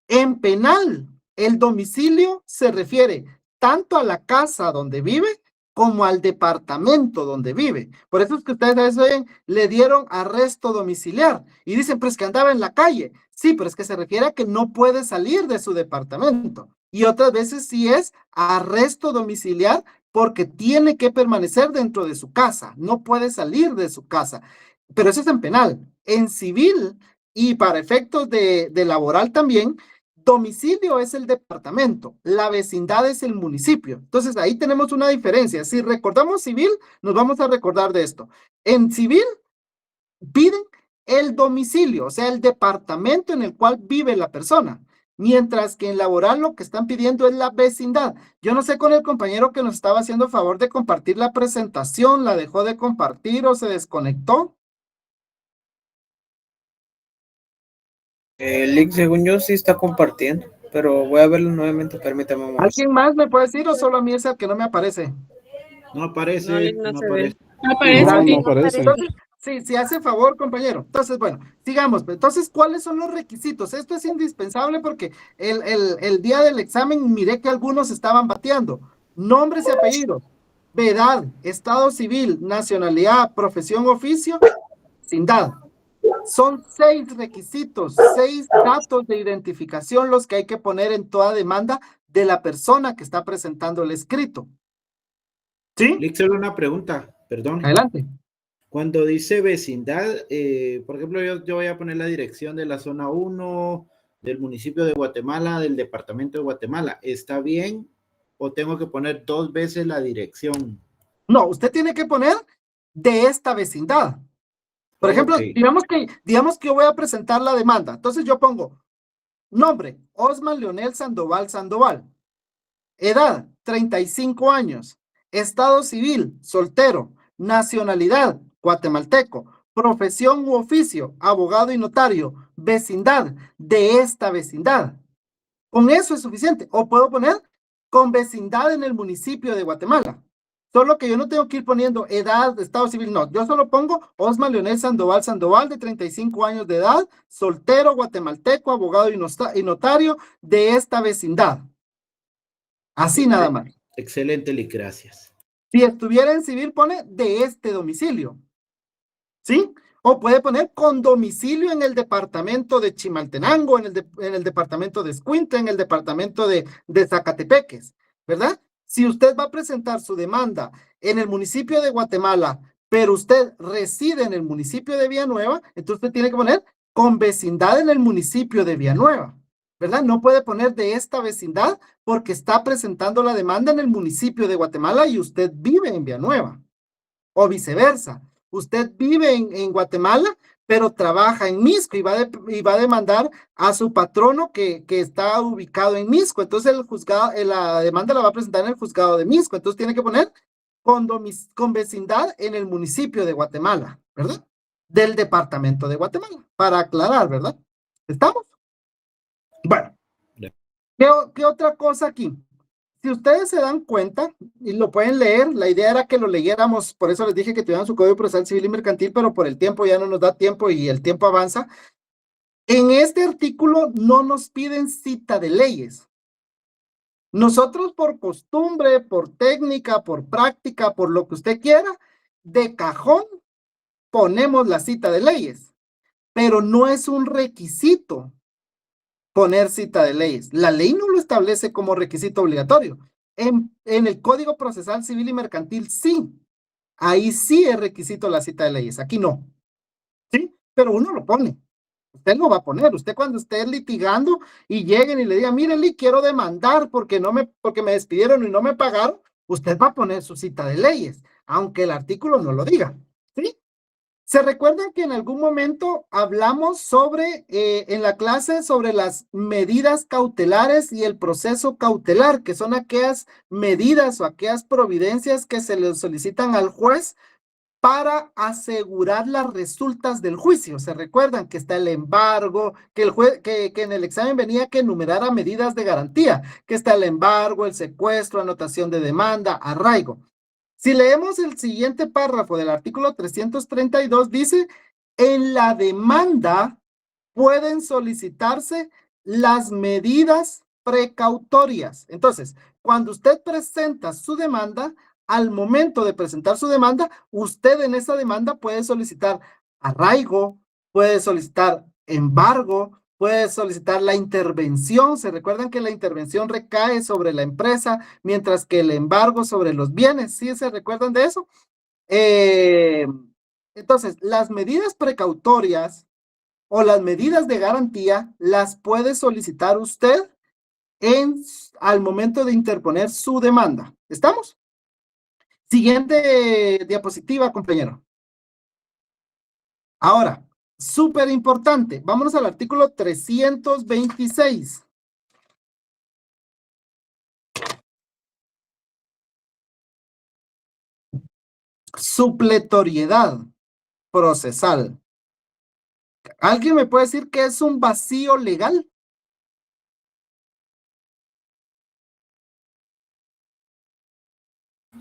En penal, el domicilio se refiere tanto a la casa donde vive como al departamento donde vive. Por eso es que ustedes a veces oyen, le dieron arresto domiciliar y dicen, pero es que andaba en la calle. Sí, pero es que se refiere a que no puede salir de su departamento. Y otras veces sí es arresto domiciliar porque tiene que permanecer dentro de su casa, no puede salir de su casa. Pero eso es en penal. En civil y para efectos de laboral también, domicilio es el departamento, la vecindad es el municipio. Entonces ahí tenemos una diferencia. Si recordamos civil, nos vamos a recordar de esto. En civil piden el domicilio, o sea, el departamento en el cual vive la persona. mientras que en laboral lo que están pidiendo es la vecindad. Yo no sé con el compañero que nos estaba haciendo el favor de compartir la presentación, ¿la dejó de compartir o se desconectó? El link, según yo, sí está compartiendo, pero voy a verlo nuevamente, permítame un momento. ¿Alguien más me puede decir o solo a mí es el que no me aparece? No aparece, No, Lick, no se ve. No aparece. No, Lick. no aparece. Entonces, sí, sí, hace favor, compañero. Entonces, bueno, sigamos. Entonces, ¿cuáles son los requisitos? Esto es indispensable porque el día del examen miré que algunos estaban bateando. Nombres y apellidos, edad, estado civil, nacionalidad, profesión, oficio, vecindad. Son 6 requisitos, 6 datos de identificación los que hay que poner en toda demanda de la persona que está presentando el escrito. ¿Sí? Lick, solo una pregunta, perdón. Adelante. Cuando dice vecindad, por ejemplo, yo voy a poner la dirección de la zona 1, del municipio de Guatemala, del departamento de Guatemala. ¿Está bien o tengo que poner 2 veces la dirección? No, usted tiene que poner de esta vecindad. Por ejemplo, Ok. digamos que yo voy a presentar la demanda. Entonces yo pongo nombre, Osman Leonel Sandoval Sandoval. Edad, 35 años. Estado civil, soltero. Nacionalidad, guatemalteco. Profesión u oficio, abogado y notario. Vecindad, de esta vecindad. Con eso es suficiente. O puedo poner con vecindad en el municipio de Guatemala. Solo que yo no tengo que ir poniendo edad, estado civil, no. Yo solo pongo Osman Leonel Sandoval Sandoval, de 35 años de edad, soltero, guatemalteco, abogado y notario de esta vecindad. Así nada más. Excelente, Lick, gracias. Si estuviera en civil, pone de este domicilio. ¿Sí? O puede poner con domicilio en el departamento de Chimaltenango, en el departamento de Escuintla, en el departamento de Zacatepeques, ¿verdad? Si usted va a presentar su demanda en el municipio de Guatemala, pero usted reside en el municipio de Villanueva, entonces usted tiene que poner con vecindad en el municipio de Villanueva, ¿verdad? No puede poner de esta vecindad porque está presentando la demanda en el municipio de Guatemala y usted vive en Villanueva, o viceversa. Usted vive en Guatemala, pero trabaja en Misco y va a demandar a su patrono que está ubicado en Misco. Entonces el juzgado, la demanda la va a presentar en el juzgado de Misco. Entonces tiene que poner con vecindad en el municipio de Guatemala, ¿verdad? Del departamento de Guatemala, para aclarar, ¿verdad? ¿Estamos? Bueno, ¿qué otra cosa aquí? Si ustedes se dan cuenta, y lo pueden leer, la idea era que lo leyéramos, por eso les dije que tuvieran su Código Procesal Civil y Mercantil, pero por el tiempo ya no nos da tiempo y el tiempo avanza. En este artículo no nos piden cita de leyes. Nosotros por costumbre, por técnica, por práctica, por lo que usted quiera, de cajón ponemos la cita de leyes, pero no es un requisito poner cita de leyes. La ley no lo establece como requisito obligatorio. En el Código Procesal Civil y Mercantil sí. Ahí sí es requisito la cita de leyes. Aquí no. ¿Sí? Pero uno lo pone. Usted lo va a poner. Usted cuando esté litigando y lleguen y le digan, mire, Lee, quiero demandar porque me despidieron y no me pagaron, usted va a poner su cita de leyes, aunque el artículo no lo diga. ¿Sí? ¿Se recuerdan que en algún momento hablamos sobre, en la clase, sobre las medidas cautelares y el proceso cautelar, que son aquellas medidas o aquellas providencias que se le solicitan al juez para asegurar las resultas del juicio? ¿Se recuerdan que está el embargo, que el juez, que en el examen venía que enumerara medidas de garantía, que está el embargo, el secuestro, anotación de demanda, arraigo? Si leemos el siguiente párrafo del artículo 332, dice, en la demanda pueden solicitarse las medidas precautorias. Entonces, cuando usted presenta su demanda, al momento de presentar su demanda, usted en esa demanda puede solicitar arraigo, puede solicitar embargo, puede solicitar la intervención. ¿Se recuerdan que la intervención recae sobre la empresa, mientras que el embargo sobre los bienes? ¿Sí se recuerdan de eso? Entonces, las medidas precautorias o las medidas de garantía las puede solicitar usted al momento de interponer su demanda. ¿Estamos? Siguiente diapositiva, compañero. Ahora, súper importante. Vámonos al artículo 326. supletoriedad procesal. ¿Alguien me puede decir qué es un vacío legal?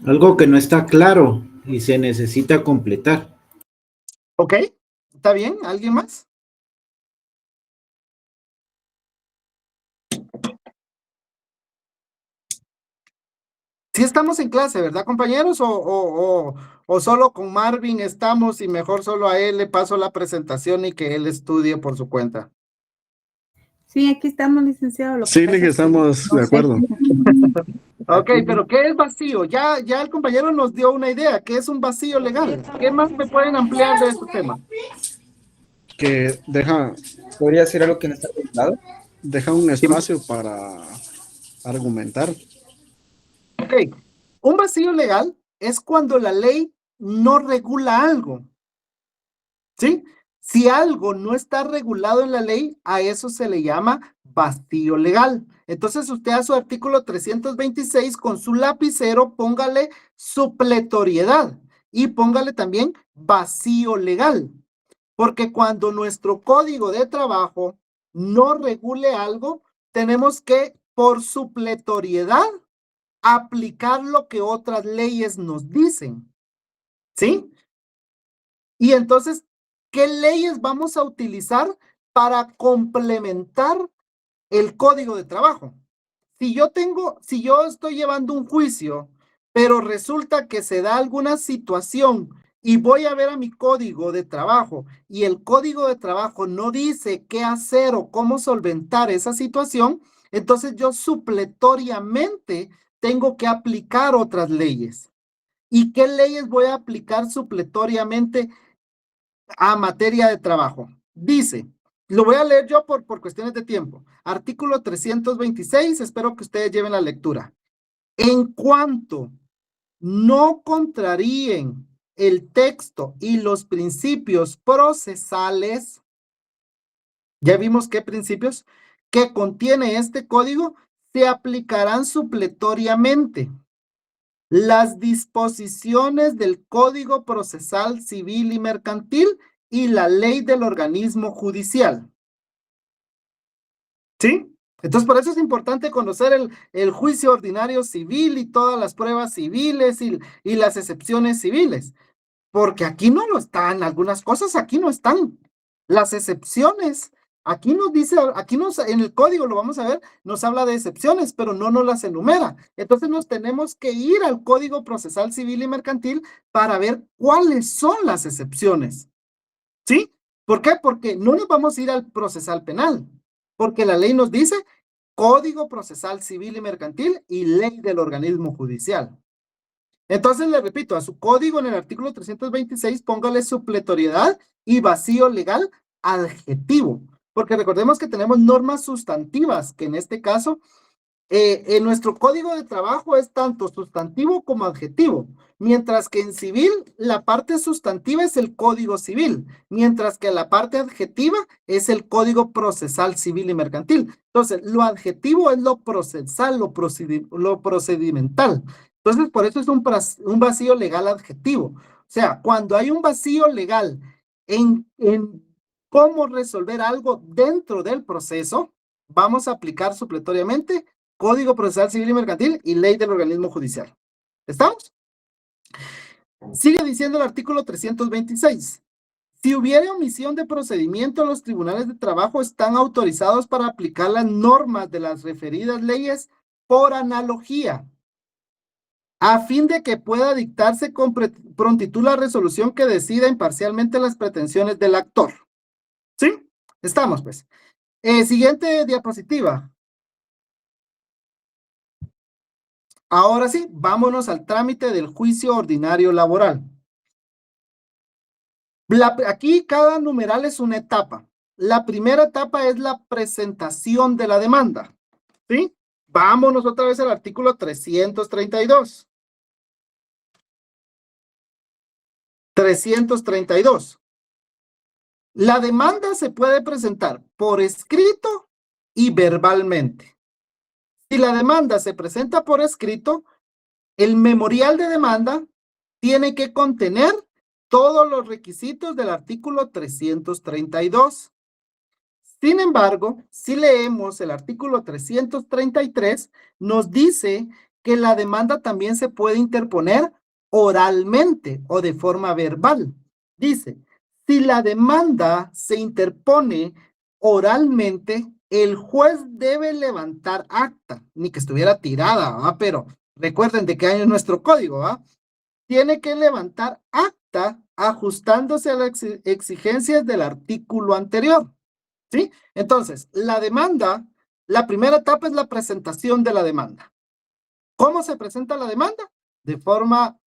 Algo que no está claro y se necesita completar. ¿Ok? ¿Está bien? ¿Alguien más? Sí estamos en clase, ¿verdad, compañeros? ¿O solo con Marvin estamos y mejor solo a él le paso la presentación y que él estudie por su cuenta? Sí, aquí estamos, licenciado. Lo que Sí, pasa es que estamos no de sé. acuerdo. Ok, pero ¿qué es vacío? Ya el compañero nos dio una idea. ¿Qué es un vacío legal? ¿Qué más me pueden ampliar de este tema? Que ¿Podría ser algo que no está regulado? deja un espacio para argumentar. Ok, un vacío legal es cuando la ley no regula algo. ¿Sí? Si algo no está regulado en la ley, a eso se le llama vacío legal. Entonces usted a su artículo 326 con su lapicero póngale supletoriedad y póngale también vacío legal. Porque cuando nuestro código de trabajo no regule algo, tenemos que por supletoriedad aplicar lo que otras leyes nos dicen. ¿Sí? Y entonces, ¿qué leyes vamos a utilizar para complementar el código de trabajo? Si yo estoy llevando un juicio, pero resulta que se da alguna situación y voy a ver a mi código de trabajo y el código de trabajo no dice qué hacer o cómo solventar esa situación, entonces yo supletoriamente tengo que aplicar otras leyes. ¿Y qué leyes voy a aplicar supletoriamente a materia de trabajo? Dice, lo voy a leer yo por cuestiones de tiempo. Artículo 326, espero que ustedes lleven la lectura. En cuanto no contraríen el texto y los principios procesales, ya vimos qué principios, que contiene este código, se aplicarán supletoriamente las disposiciones del Código Procesal Civil y Mercantil y la ley del organismo judicial. ¿Sí? Entonces, por eso es importante conocer el juicio ordinario civil y todas las pruebas civiles y las excepciones civiles. Porque aquí no lo están, algunas cosas aquí no están. Las excepciones, aquí nos dice, en el código lo vamos a ver, nos habla de excepciones, pero no nos las enumera. Entonces nos tenemos que ir al Código Procesal Civil y Mercantil para ver cuáles son las excepciones. ¿Sí? ¿Por qué? Porque no nos vamos a ir al procesal penal, porque la ley nos dice Código Procesal Civil y Mercantil y ley del organismo judicial. Entonces, le repito, a su código en el artículo 326, póngale supletoriedad y vacío legal adjetivo, porque recordemos que tenemos normas sustantivas, que en este caso, en nuestro código de trabajo es tanto sustantivo como adjetivo, mientras que en civil la parte sustantiva es el código civil, mientras que la parte adjetiva es el código procesal civil y mercantil. Entonces, lo adjetivo es lo procesal, lo procedimental. Entonces, por eso es un vacío legal adjetivo. O sea, cuando hay un vacío legal en cómo resolver algo dentro del proceso, vamos a aplicar supletoriamente Código Procesal Civil y Mercantil y ley del organismo judicial. ¿Estamos? Sigue diciendo el artículo 326. Si hubiera omisión de procedimiento, los tribunales de trabajo están autorizados para aplicar las normas de las referidas leyes por analogía, a fin de que pueda dictarse con prontitud la resolución que decida imparcialmente las pretensiones del actor. ¿Sí? Estamos, pues. Siguiente diapositiva. Ahora sí, vámonos al trámite del juicio ordinario laboral. Aquí cada numeral es una etapa. La primera etapa es la presentación de la demanda. ¿Sí? Vámonos otra vez al artículo 332. 332. La demanda se puede presentar por escrito y verbalmente. Si la demanda se presenta por escrito, el memorial de demanda tiene que contener todos los requisitos del artículo 332. Sin embargo, si leemos el artículo 333, nos dice que la demanda también se puede interponer oralmente o de forma verbal. Dice, si la demanda se interpone oralmente, el juez debe levantar acta, ni que estuviera tirada, ¿va? Pero recuerden de qué año es nuestro código, ¿va? Tiene que levantar acta ajustándose a las exigencias del artículo anterior, ¿sí? Entonces, la demanda, la primera etapa es la presentación de la demanda. ¿Cómo se presenta la demanda? De forma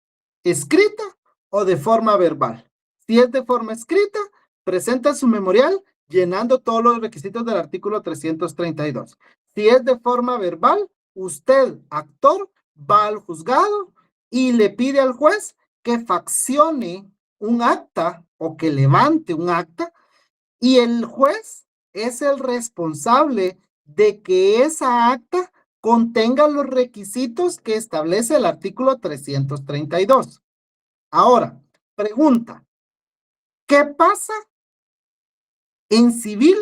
escrita o de forma verbal. Si es de forma escrita, presenta su memorial llenando todos los requisitos del artículo 332. Si es de forma verbal, usted, actor, va al juzgado y le pide al juez que faccione un acta o que levante un acta, y el juez es el responsable de que esa acta contenga los requisitos que establece el artículo 332. Ahora, pregunta, ¿qué pasa en civil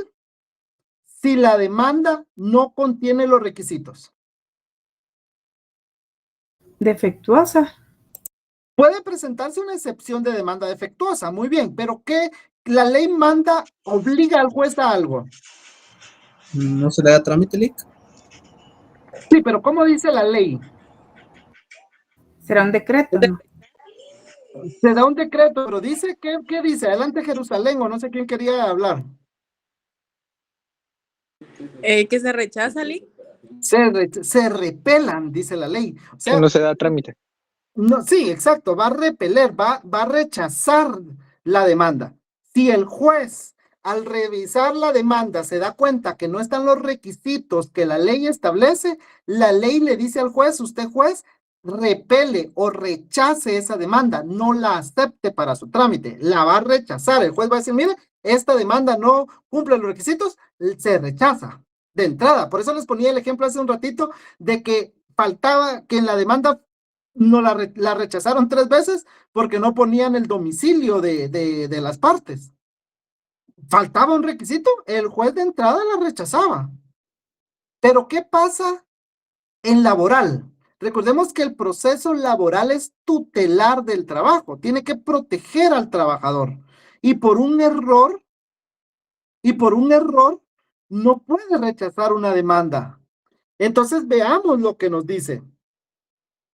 si la demanda no contiene los requisitos? Defectuosa. Puede presentarse una excepción de demanda defectuosa, muy bien, pero ¿qué? La ley manda, obliga al juez a algo. ¿No se le da trámite, Lic? Sí, pero ¿cómo dice la ley? Será un decreto, ¿no? Se da un decreto, pero dice, ¿qué dice? Adelante Jerusalén, o no sé quién quería hablar. Que se rechaza, Lic. Se repelan, dice la ley. O sea, Que no se da trámite. no, sí, exacto, va a repeler, va a rechazar la demanda. Si el juez, al revisar la demanda, se da cuenta que no están los requisitos que la ley establece, la ley le dice al juez, usted juez, repele o rechace esa demanda, no la acepte para su trámite, la va a rechazar. El juez va a decir, mire, esta demanda no cumple los requisitos, se rechaza de entrada. Por eso les ponía el ejemplo hace un ratito de que faltaba que en la demanda no la rechazaron 3 veces porque no ponían el domicilio de las partes. Faltaba un requisito, el juez de entrada la rechazaba. Pero ¿qué pasa en laboral? Recordemos que el proceso laboral es tutelar del trabajo, tiene que proteger al trabajador. Y por un error no puede rechazar una demanda. Entonces veamos lo que nos dice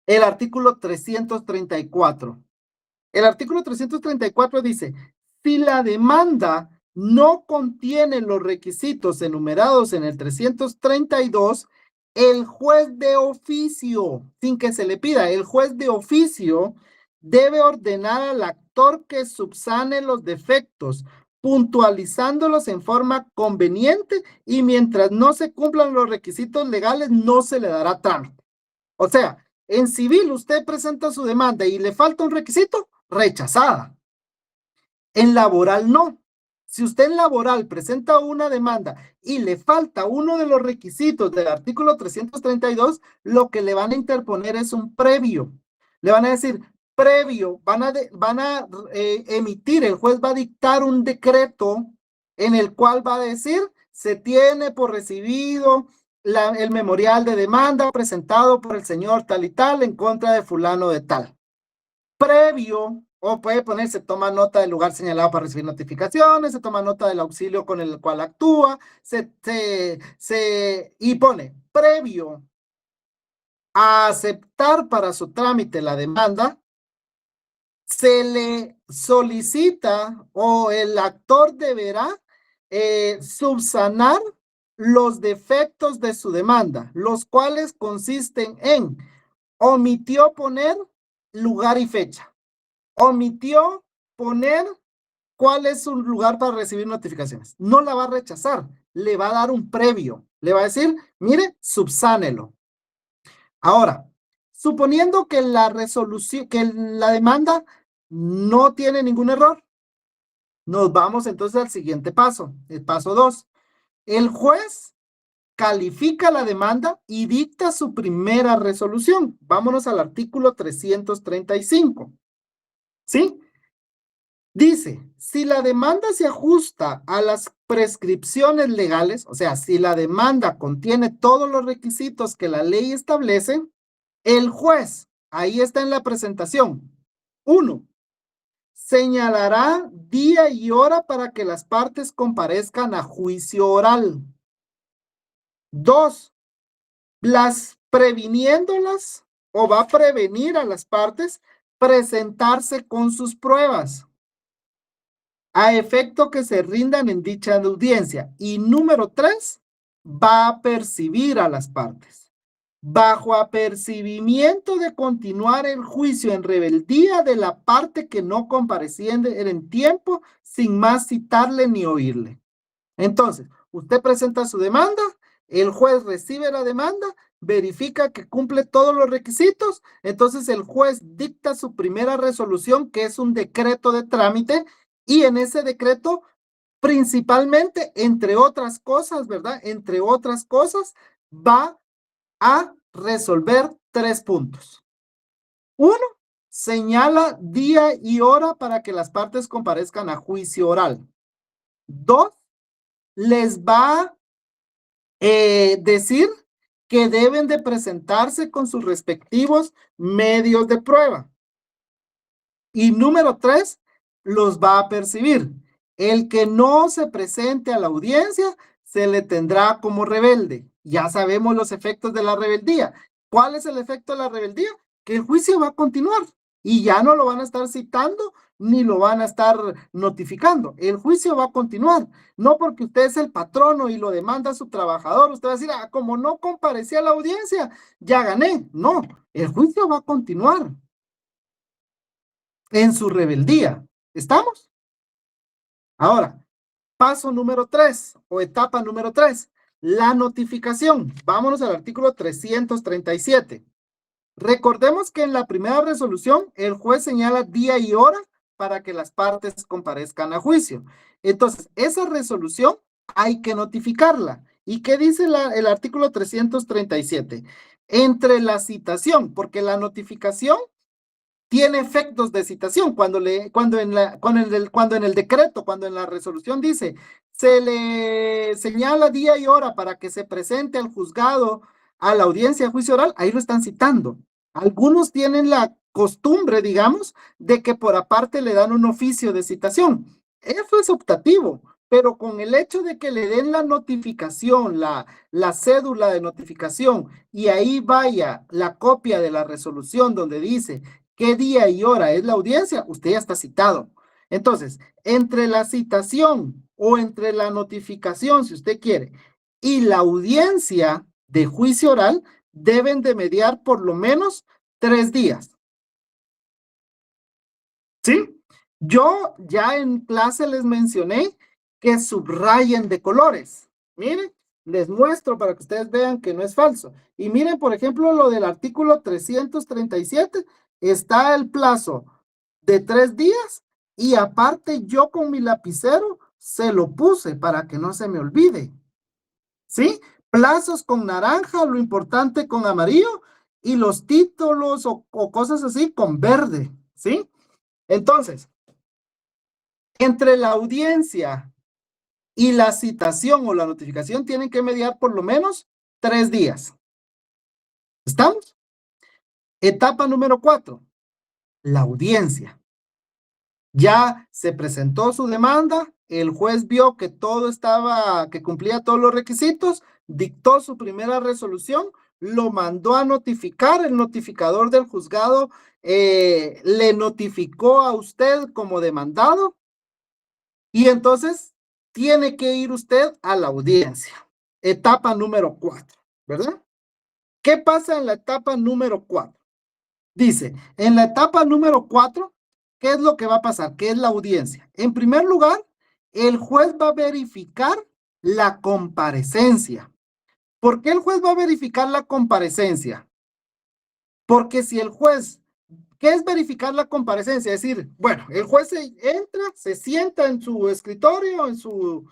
el artículo 334. El artículo 334 dice, si la demanda no contiene los requisitos enumerados en el 332, el juez de oficio, sin que se le pida, el juez de oficio debe ordenar al actor que subsane los defectos, puntualizándolos en forma conveniente, y mientras no se cumplan los requisitos legales, no se le dará trámite. O sea, en civil usted presenta su demanda y le falta un requisito, rechazada. En laboral no. Si usted en laboral presenta una demanda y le falta uno de los requisitos del artículo 332, lo que le van a interponer es un previo. Le van a decir, previo, van a emitir, el juez va a dictar un decreto en el cual va a decir, se tiene por recibido el memorial de demanda presentado por el señor tal y tal en contra de fulano de tal. Previo, o puede poner, se toma nota del lugar señalado para recibir notificaciones, se toma nota del auxilio con el cual actúa, y pone, previo a aceptar para su trámite la demanda, se le solicita o el actor deberá subsanar los defectos de su demanda, los cuales consisten en omitió poner lugar y fecha, omitió poner cuál es su lugar para recibir notificaciones. No la va a rechazar, le va a dar un previo, le va a decir, mire, subsánelo. Ahora, suponiendo que la resolución, que la demanda no tiene ningún error, nos vamos entonces al siguiente paso, el paso 2. El juez califica la demanda y dicta su primera resolución. Vámonos al artículo 335. ¿Sí? Dice, si la demanda se ajusta a las prescripciones legales, o sea, si la demanda contiene todos los requisitos que la ley establece, el juez, ahí está en la presentación, 1, señalará día y hora para que las partes comparezcan a juicio oral. 2, las previniéndolas o va a prevenir a las partes presentarse con sus pruebas a efecto que se rindan en dicha audiencia. Y número 3, va a percibir a las partes. Bajo apercibimiento de continuar el juicio en rebeldía de la parte que no comparecía en tiempo, sin más citarle ni oírle. Entonces, usted presenta su demanda, el juez recibe la demanda, verifica que cumple todos los requisitos, entonces el juez dicta su primera resolución, que es un decreto de trámite, y en ese decreto, principalmente, entre otras cosas, ¿verdad? Entre otras cosas, va a resolver 3 puntos. 1, señala día y hora para que las partes comparezcan a juicio oral. 2, les va a decir que deben de presentarse con sus respectivos medios de prueba. Y número 3, los va a percibir. El que no se presente a la audiencia se le tendrá como rebelde. Ya sabemos los efectos de la rebeldía. ¿Cuál es el efecto de la rebeldía? Que el juicio va a continuar y ya no lo van a estar citando ni lo van a estar notificando. El juicio va a continuar. No porque usted es el patrono y lo demanda a su trabajador, usted va a decir, como no comparecí a la audiencia, ya gané. No, el juicio va a continuar en su rebeldía. ¿Estamos? Ahora, paso número 3 o etapa número 3, la notificación. Vámonos al artículo 337. Recordemos que en la primera resolución el juez señala día y hora para que las partes comparezcan a juicio. Entonces, esa resolución hay que notificarla. ¿Y qué dice el artículo 337? Entre la citación, porque la notificación tiene efectos de citación. Cuando en el decreto, cuando en la resolución dice, se le señala día y hora para que se presente al juzgado a la audiencia de juicio oral, ahí lo están citando. Algunos tienen la costumbre, digamos, de que por aparte le dan un oficio de citación. Eso es optativo, pero con el hecho de que le den la notificación, la cédula de notificación, y ahí vaya la copia de la resolución donde dice qué día y hora es la audiencia, usted ya está citado. Entonces, entre la citación o entre la notificación, si usted quiere, y la audiencia de juicio oral, deben de mediar por lo menos 3 días. ¿Sí? Yo ya en clase les mencioné que subrayen de colores. Miren, les muestro para que ustedes vean que no es falso. Y miren, por ejemplo, lo del artículo 337, está el plazo de 3 días y aparte yo con mi lapicero se lo puse para que no se me olvide. ¿Sí? Plazos con naranja, lo importante con amarillo y los títulos o cosas así con verde. ¿Sí? Entonces, entre la audiencia y la citación o la notificación tienen que mediar por lo menos 3 días. ¿Estamos? Etapa número 4, la audiencia. Ya se presentó su demanda, el juez vio que todo que cumplía todos los requisitos, dictó su primera resolución, lo mandó a notificar, el notificador del juzgado le notificó a usted como demandado y entonces tiene que ir usted a la audiencia. Etapa número 4, ¿verdad? ¿Qué pasa en la etapa número 4? Dice, en la etapa número 4, ¿qué es lo que va a pasar? ¿Qué es la audiencia? En primer lugar, el juez va a verificar la comparecencia. ¿Por qué el juez va a verificar la comparecencia? Porque si el juez, ¿qué es verificar la comparecencia? Es decir, bueno, el juez entra, se sienta en su escritorio, en su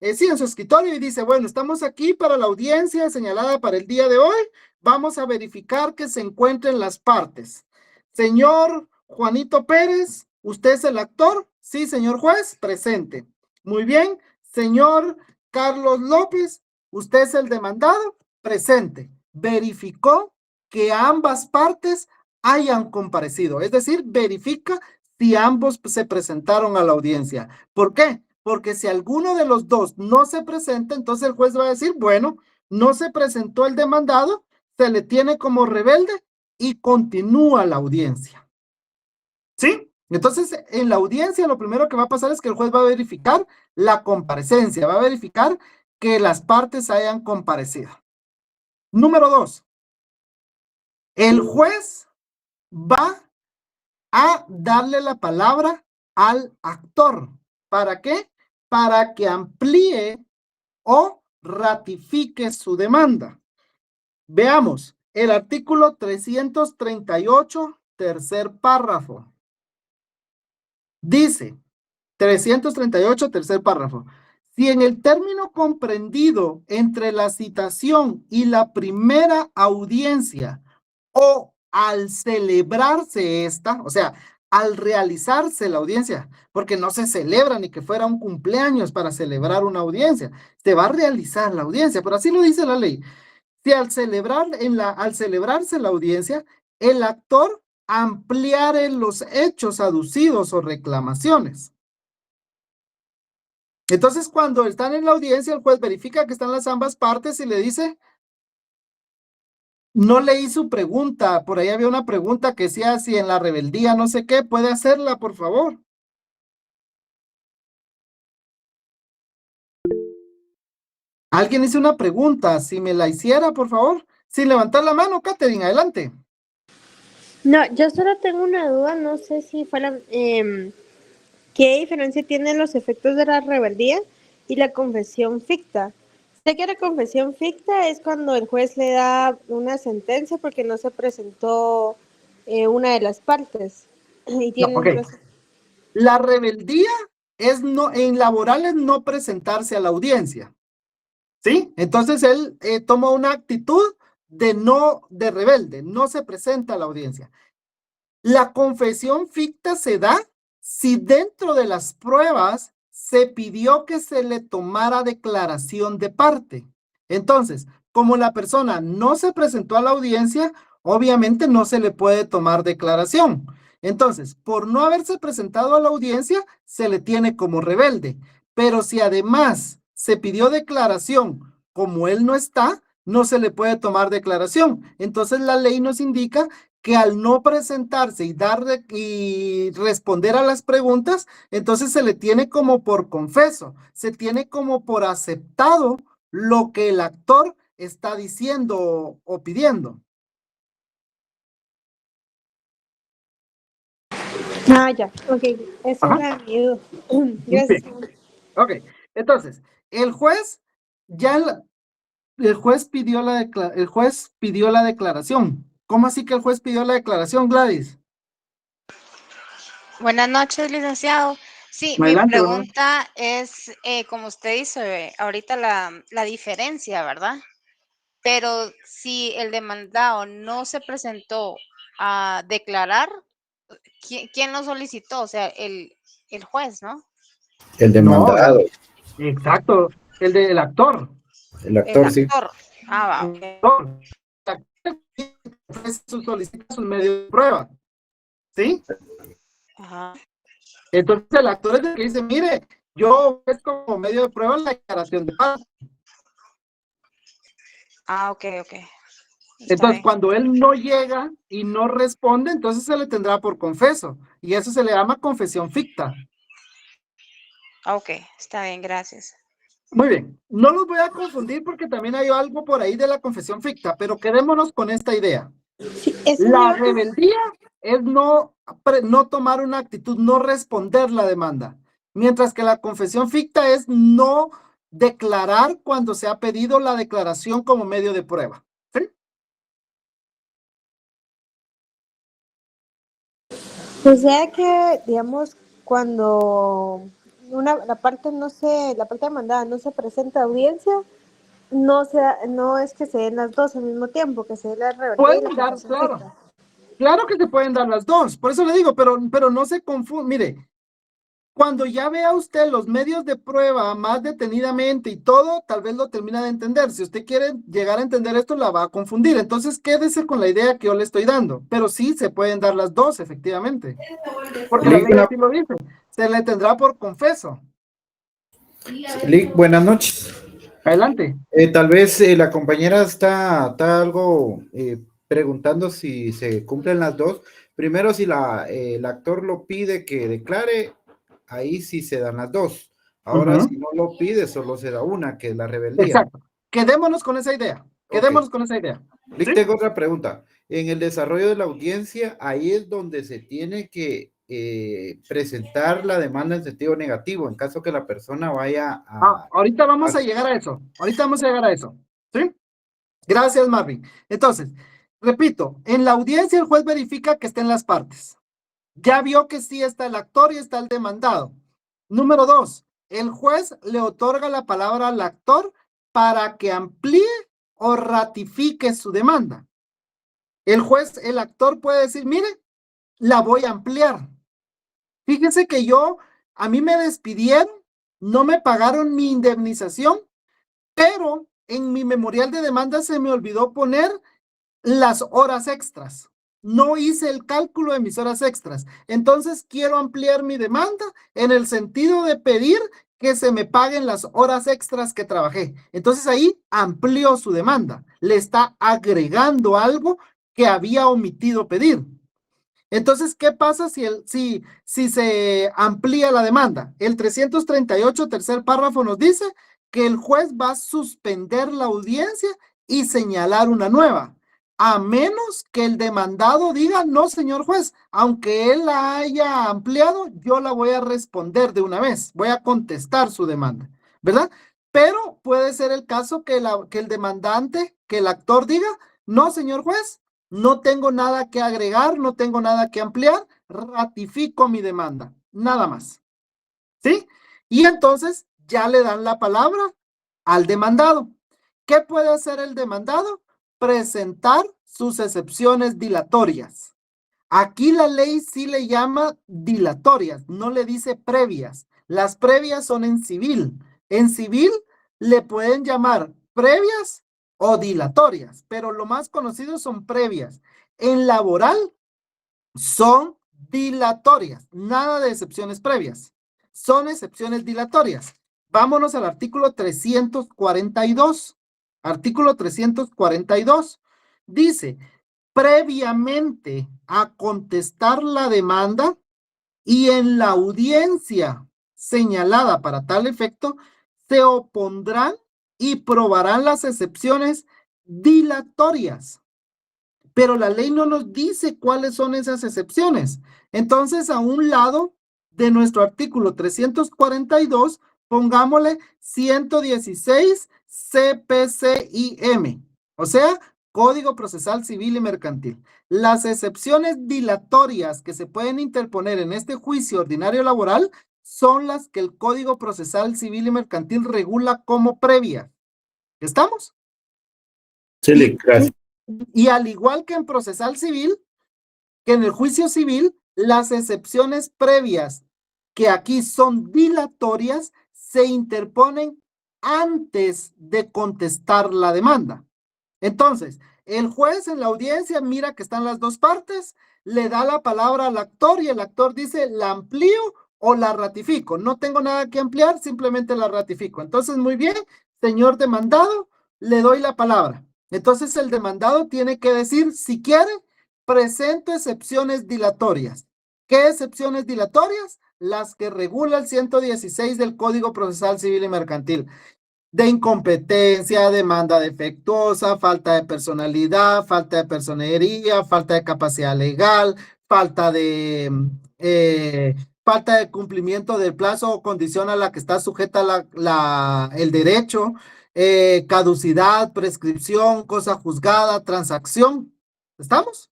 escritorio y dice, bueno, estamos aquí para la audiencia señalada para el día de hoy. Vamos a verificar que se encuentren las partes. Señor Juanito Pérez, ¿Usted es el actor? Sí, señor juez, presente. Muy bien. Señor Carlos López, ¿usted es el demandado? Presente. Verificó que ambas partes hayan comparecido, es decir, verifica si ambos se presentaron a la audiencia. ¿Por qué? Porque si alguno de los dos no se presenta, entonces el juez va a decir, bueno, no se presentó el demandado, se le tiene como rebelde y continúa la audiencia. ¿Sí? Entonces, en la audiencia lo primero que va a pasar es que el juez va a verificar la comparecencia, va a verificar que las partes hayan comparecido. Número 2. El juez va a darle la palabra al actor. ¿Para qué? Para que amplíe o ratifique su demanda. Veamos, el artículo 338, tercer párrafo. Dice, 338, tercer párrafo. Si en el término comprendido entre la citación y la primera audiencia o al celebrarse esta, o sea, al realizarse la audiencia, porque no se celebra ni que fuera un cumpleaños para celebrar una audiencia, se va a realizar la audiencia, pero así lo dice la ley. Si al celebrarse la audiencia, el actor ampliare los hechos aducidos o reclamaciones. Entonces, cuando están en la audiencia, el juez verifica que están las ambas partes y le dice, no leí su pregunta, por ahí había una pregunta que decía si en la rebeldía no sé qué, puede hacerla, por favor. Alguien hizo una pregunta, si me la hiciera, por favor. Sin levantar la mano, Catherine, adelante. No, yo solo tengo una duda, no sé si fue ¿qué diferencia tienen los efectos de la rebeldía y la confesión ficta? Sé que la confesión ficta es cuando el juez le da una sentencia porque no se presentó una de las partes. Y tienen La rebeldía es en laborales no presentarse a la audiencia. ¿Sí? Entonces él toma una actitud de rebelde, no se presenta a la audiencia. La confesión ficta se da si dentro de las pruebas se pidió que se le tomara declaración de parte. Entonces, como la persona no se presentó a la audiencia, obviamente no se le puede tomar declaración. Entonces, por no haberse presentado a la audiencia, se le tiene como rebelde. Pero si además se pidió declaración, como él no está, no se le puede tomar declaración. Entonces, la ley nos indica que al no presentarse y responder a las preguntas, entonces se le tiene como por confeso, se tiene como por aceptado lo que el actor está diciendo o pidiendo. Ah, ya, ok, eso era mi duda. Gracias. Ok, entonces, el juez pidió la declaración. ¿Cómo así que el juez pidió la declaración, Gladys? Buenas noches, licenciado. Sí, Adelante, mi pregunta es, como usted dice, ahorita la diferencia, ¿verdad? Pero si el demandado no se presentó a declarar, ¿quién lo solicitó? O sea, el juez, ¿no? El demandado. No, exacto, el actor. El actor, sí. Ah, va, Su solicita su medio de prueba. ¿Sí? Ajá. Entonces el actor es el que dice, mire, yo es como medio de prueba la declaración de parte. Ah, ok. Entonces, cuando él no llega y no responde, entonces se le tendrá por confeso. Y eso se le llama confesión ficta. Ok, está bien, gracias. Muy bien. No los voy a confundir porque también hay algo por ahí de la confesión ficta, pero quedémonos con esta idea. La rebeldía es no tomar una actitud, no responder la demanda. Mientras que la confesión ficta es no declarar cuando se ha pedido la declaración como medio de prueba. ¿Sí? O sea que, digamos, cuando la parte demandada no se presenta a audiencia, no es que se den las dos al mismo tiempo, que se dé la rebeldía y la confesión ficta. Claro que se pueden dar las dos, por eso le digo, pero no se confunda. Mire, cuando ya vea usted los medios de prueba más detenidamente y todo, tal vez lo termina de entender. Si usted quiere llegar a entender esto, la va a confundir. Entonces, quédese con la idea que yo le estoy dando. Pero sí, se pueden dar las dos, efectivamente. Porque la ley así lo dice. Se le tendrá por confeso. Lick, buenas noches. Adelante. Tal vez la compañera está algo preguntando si se cumplen las dos. Primero, si el actor lo pide que declare, ahí sí se dan las dos. Ahora, si no lo pide, solo se da una, que es la rebeldía. Exacto. Quedémonos con esa idea. Quedémonos con esa idea. Lick, tengo otra pregunta. En el desarrollo de la audiencia, ahí es donde se tiene que presentar la demanda en sentido negativo, en caso que la persona vaya a... ahorita vamos a llegar a eso. Ahorita vamos a llegar a eso. ¿Sí? Gracias, Marvin. Entonces, repito, en la audiencia el juez verifica que estén las partes. Ya vio que sí está el actor y está el demandado. Número 2, el juez le otorga la palabra al actor para que amplíe o ratifique su demanda. El actor puede decir, mire, la voy a ampliar. Fíjense que a mí me despidieron, no me pagaron mi indemnización, pero en mi memorial de demanda se me olvidó poner las horas extras. No hice el cálculo de mis horas extras. Entonces quiero ampliar mi demanda en el sentido de pedir que se me paguen las horas extras que trabajé. Entonces ahí amplió su demanda. Le está agregando algo que había omitido pedir. Entonces, ¿qué pasa si se amplía la demanda? El 338, tercer párrafo, nos dice que el juez va a suspender la audiencia y señalar una nueva, a menos que el demandado diga, no, señor juez, aunque él la haya ampliado, yo la voy a responder de una vez, voy a contestar su demanda, ¿verdad? Pero puede ser el caso que el demandante, que el actor diga, no, señor juez, no tengo nada que agregar, no tengo nada que ampliar, ratifico mi demanda, nada más. ¿Sí? Y entonces ya le dan la palabra al demandado. ¿Qué puede hacer el demandado? Presentar sus excepciones dilatorias. Aquí la ley sí le llama dilatorias, no le dice previas. Las previas son en civil. En civil le pueden llamar previas o dilatorias, pero lo más conocido son previas. En laboral son dilatorias, nada de excepciones previas, son excepciones dilatorias. Vámonos al artículo 342. Artículo 342 dice, previamente a contestar la demanda y en la audiencia señalada para tal efecto, se opondrán y probarán las excepciones dilatorias. Pero la ley no nos dice cuáles son esas excepciones. Entonces, a un lado de nuestro artículo 342, pongámosle 116 CPCIM, o sea, Código Procesal Civil y Mercantil. Las excepciones dilatorias que se pueden interponer en este juicio ordinario laboral son las que el Código Procesal Civil y Mercantil regula como previa. ¿Estamos? Sí, gracias. Y al igual que en procesal civil, que en el juicio civil, las excepciones previas, que aquí son dilatorias, se interponen antes de contestar la demanda. Entonces, el juez en la audiencia mira que están las dos partes, le da la palabra al actor y el actor dice, ¿la amplío o la ratifico? No tengo nada que ampliar, simplemente la ratifico. Entonces, muy bien, señor demandado, le doy la palabra. Entonces, el demandado tiene que decir, si quiere, presento excepciones dilatorias. ¿Qué excepciones dilatorias? Las que regula el 116 del Código Procesal Civil y Mercantil. De incompetencia, demanda defectuosa, falta de personalidad, falta de personería, falta de capacidad legal, falta de cumplimiento del plazo o condición a la que está sujeta el derecho, caducidad, prescripción, cosa juzgada, transacción. ¿Estamos?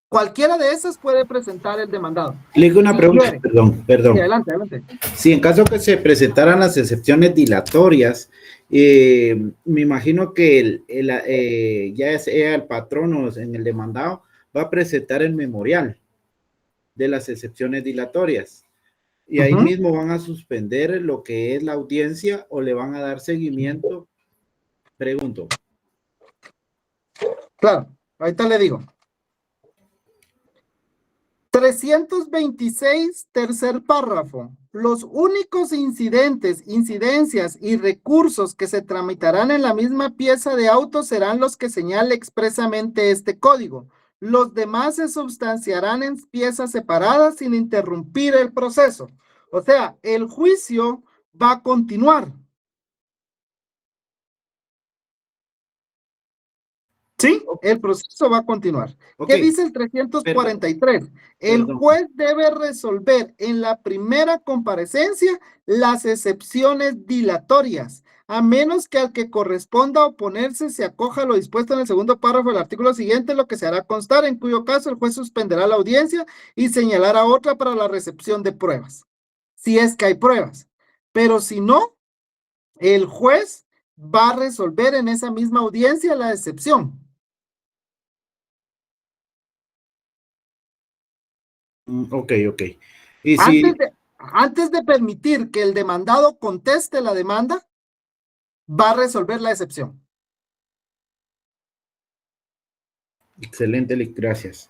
Cualquiera de esas puede presentar el demandado. Le digo una pregunta, perdón. Sí, adelante. Si en caso que se presentaran las excepciones dilatorias, me imagino que ya sea el patrono en el demandado, va a presentar el memorial de las excepciones dilatorias. Y ahí mismo van a suspender lo que es la audiencia o le van a dar seguimiento. Pregunto. Claro, ahorita le digo. 326, tercer párrafo. Los únicos incidencias y recursos que se tramitarán en la misma pieza de auto serán los que señale expresamente este código. Los demás se sustanciarán en piezas separadas sin interrumpir el proceso. O sea, el juicio va a continuar. Sí, el proceso va a continuar. ¿Qué dice el 343? El juez debe resolver en la primera comparecencia las excepciones dilatorias, a menos que al que corresponda oponerse se acoja a lo dispuesto en el segundo párrafo del artículo siguiente, lo que se hará constar, en cuyo caso el juez suspenderá la audiencia y señalará otra para la recepción de pruebas, si es que hay pruebas. Pero si no, el juez va a resolver en esa misma audiencia la excepción. Ok. Y si... antes de permitir que el demandado conteste la demanda, va a resolver la excepción. Excelente, gracias.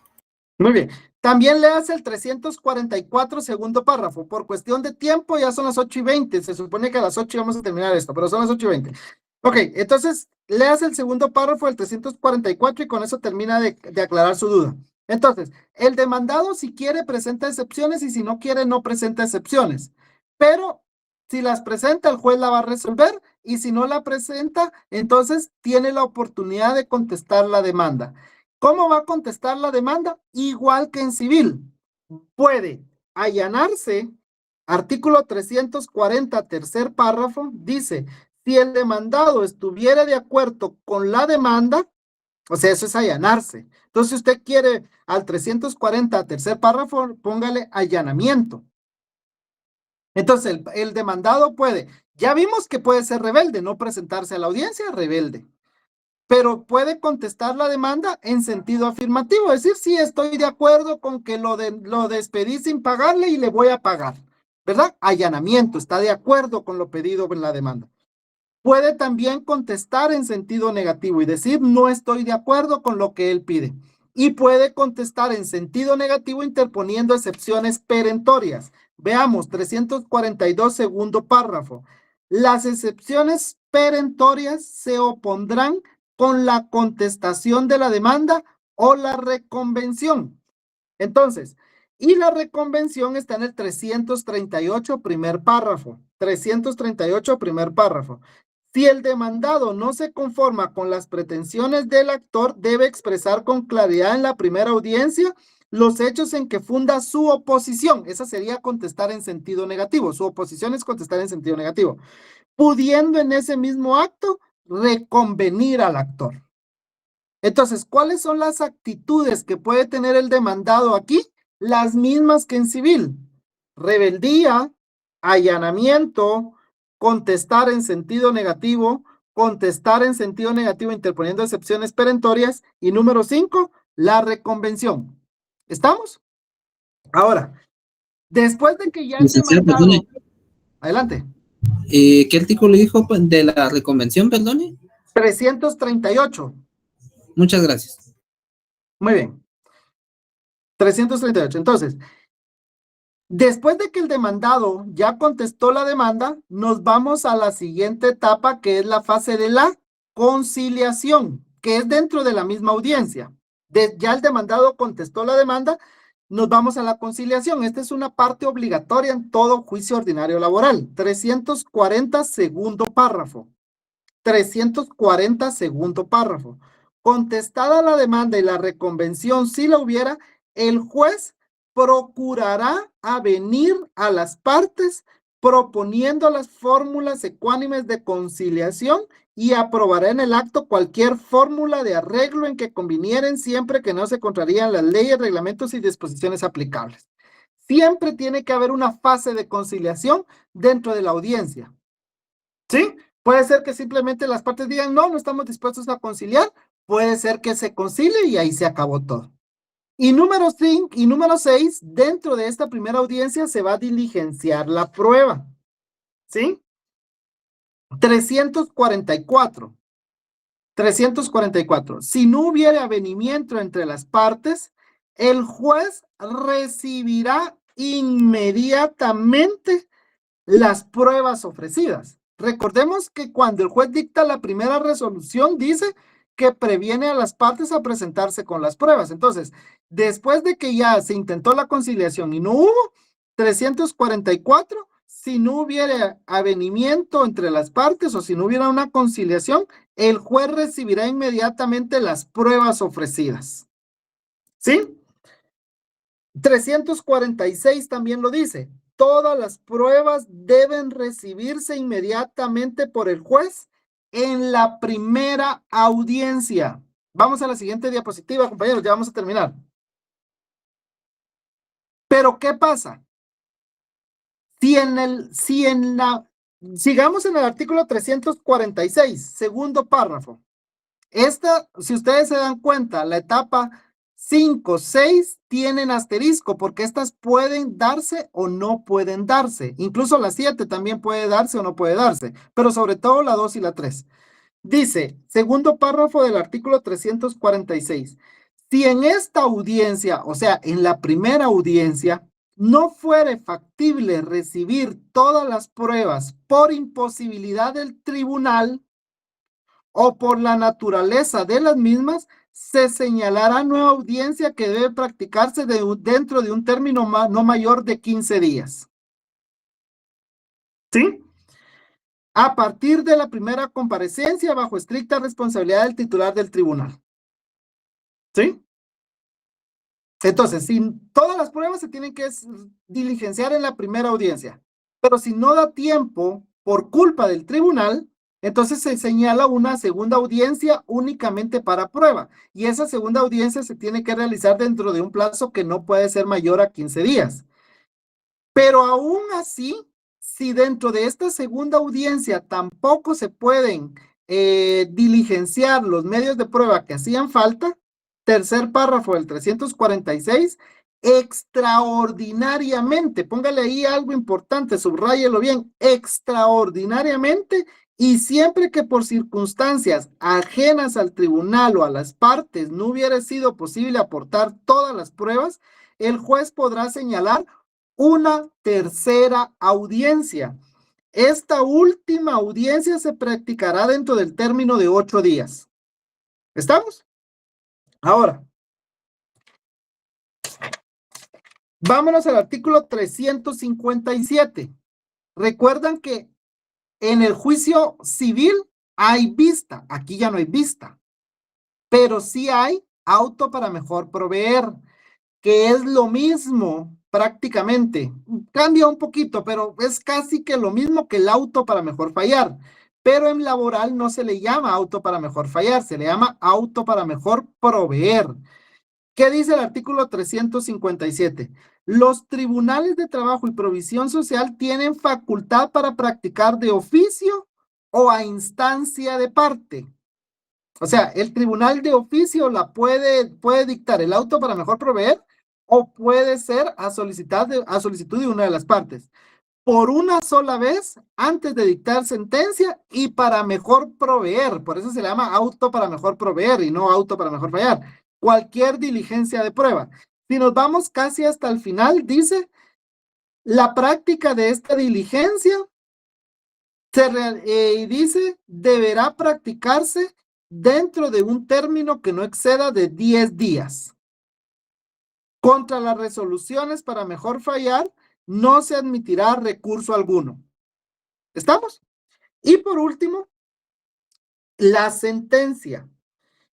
Muy bien. También le hace el 344, segundo párrafo. Por cuestión de tiempo, ya son las 8:20. Se supone que a las 8 vamos a terminar esto, pero son las 8:20. Ok, entonces le hace el segundo párrafo del 344 y con eso termina de aclarar su duda. Entonces, el demandado, si quiere, presenta excepciones y si no quiere, no presenta excepciones. Pero si las presenta, el juez la va a resolver y si no la presenta, entonces tiene la oportunidad de contestar la demanda. ¿Cómo va a contestar la demanda? Igual que en civil. Puede allanarse, artículo 340, tercer párrafo, dice, si el demandado estuviera de acuerdo con la demanda, o sea, eso es allanarse. Entonces, si usted quiere al 340, tercer párrafo, póngale allanamiento. Entonces, el demandado puede, ya vimos que puede ser rebelde, no presentarse a la audiencia, rebelde. Pero puede contestar la demanda en sentido afirmativo, es decir, sí, estoy de acuerdo con que lo despedí sin pagarle y le voy a pagar, ¿verdad? Allanamiento, está de acuerdo con lo pedido en la demanda. Puede también contestar en sentido negativo y decir, no estoy de acuerdo con lo que él pide. Y puede contestar en sentido negativo interponiendo excepciones perentorias. Veamos, 342, segundo párrafo. Las excepciones perentorias se opondrán con la contestación de la demanda o la reconvención. Entonces, y la reconvención está en el 338, primer párrafo. 338, primer párrafo. Si el demandado no se conforma con las pretensiones del actor, debe expresar con claridad en la primera audiencia los hechos en que funda su oposición. Esa sería contestar en sentido negativo. Su oposición es contestar en sentido negativo. Pudiendo en ese mismo acto reconvenir al actor. Entonces, ¿cuáles son las actitudes que puede tener el demandado aquí? Las mismas que en civil. Rebeldía, allanamiento, contestar en sentido negativo interponiendo excepciones perentorias y número 5, la reconvención. ¿Estamos? Ahora, después de que ya el demandado... Perdone. Adelante. ¿Qué artículo dijo de la reconvención, perdone? 338. Muchas gracias. Muy bien. 338. Entonces, después de que el demandado ya contestó la demanda, nos vamos a la siguiente etapa, que es la fase de la conciliación, que es dentro de la misma audiencia. Ya el demandado contestó la demanda, nos vamos a la conciliación. Esta es una parte obligatoria en todo juicio ordinario laboral. 340, segundo párrafo. 340, segundo párrafo. Contestada la demanda y la reconvención, si la hubiera, el juez procurará avenir a las partes proponiendo las fórmulas ecuánimes de conciliación y aprobará en el acto cualquier fórmula de arreglo en que convinieren siempre que no se contrarían las leyes, reglamentos y disposiciones aplicables. Siempre tiene que haber una fase de conciliación dentro de la audiencia. ¿Sí? Puede ser que simplemente las partes digan, no estamos dispuestos a conciliar. Puede ser que se concilie y ahí se acabó todo. Y número 5 y número 6, dentro de esta primera audiencia se va a diligenciar la prueba. ¿Sí? 344. Si no hubiere avenimiento entre las partes, el juez recibirá inmediatamente las pruebas ofrecidas. Recordemos que cuando el juez dicta la primera resolución, dice que previene a las partes a presentarse con las pruebas. Entonces, después de que ya se intentó la conciliación y no hubo, 344, si no hubiera avenimiento entre las partes o si no hubiera una conciliación, el juez recibirá inmediatamente las pruebas ofrecidas. ¿Sí? 346 también lo dice. Todas las pruebas deben recibirse inmediatamente por el juez en la primera audiencia. Vamos a la siguiente diapositiva, compañeros, ya vamos a terminar. Pero, ¿qué pasa? Sigamos en el artículo 346, segundo párrafo. Si ustedes se dan cuenta, la etapa 5, 6 tienen asterisco porque estas pueden darse o no pueden darse. Incluso la 7 también puede darse o no puede darse, pero sobre todo la 2 y la 3. Dice, segundo párrafo del artículo 346, si en esta audiencia, o sea, en la primera audiencia, no fuere factible recibir todas las pruebas por imposibilidad del tribunal o por la naturaleza de las mismas, se señalará nueva audiencia que debe practicarse dentro de un término no mayor de 15 días. ¿Sí? A partir de la primera comparecencia bajo estricta responsabilidad del titular del tribunal. ¿Sí? Entonces, todas las pruebas se tienen que diligenciar en la primera audiencia, pero si no da tiempo por culpa del tribunal, entonces se señala una segunda audiencia únicamente para prueba, y esa segunda audiencia se tiene que realizar dentro de un plazo que no puede ser mayor a 15 días. Pero aún así, si dentro de esta segunda audiencia tampoco se pueden diligenciar los medios de prueba que hacían falta, tercer párrafo del 346, extraordinariamente, póngale ahí algo importante, subráyelo bien, extraordinariamente, y siempre que por circunstancias ajenas al tribunal o a las partes no hubiera sido posible aportar todas las pruebas, el juez podrá señalar una tercera audiencia. Esta última audiencia se practicará dentro del término de 8 días. ¿Estamos? Ahora, vámonos al artículo 357. Recuerdan que en el juicio civil hay vista, aquí ya no hay vista, pero sí hay auto para mejor proveer, que es lo mismo prácticamente, cambia un poquito, pero es casi que lo mismo que el auto para mejor fallar, pero en laboral no se le llama auto para mejor fallar, se le llama auto para mejor proveer. ¿Qué dice el artículo 357? Los tribunales de trabajo y provisión social tienen facultad para practicar de oficio o a instancia de parte. O sea, el tribunal de oficio puede dictar el auto para mejor proveer o puede ser a solicitud de una de las partes. Por una sola vez antes de dictar sentencia y para mejor proveer. Por eso se le llama auto para mejor proveer y no auto para mejor fallar. Cualquier diligencia de prueba. Si nos vamos casi hasta el final, dice, la práctica de esta diligencia dice, deberá practicarse dentro de un término que no exceda de 10 días. Contra las resoluciones para mejor fallar, no se admitirá recurso alguno. ¿Estamos? Y por último, la sentencia.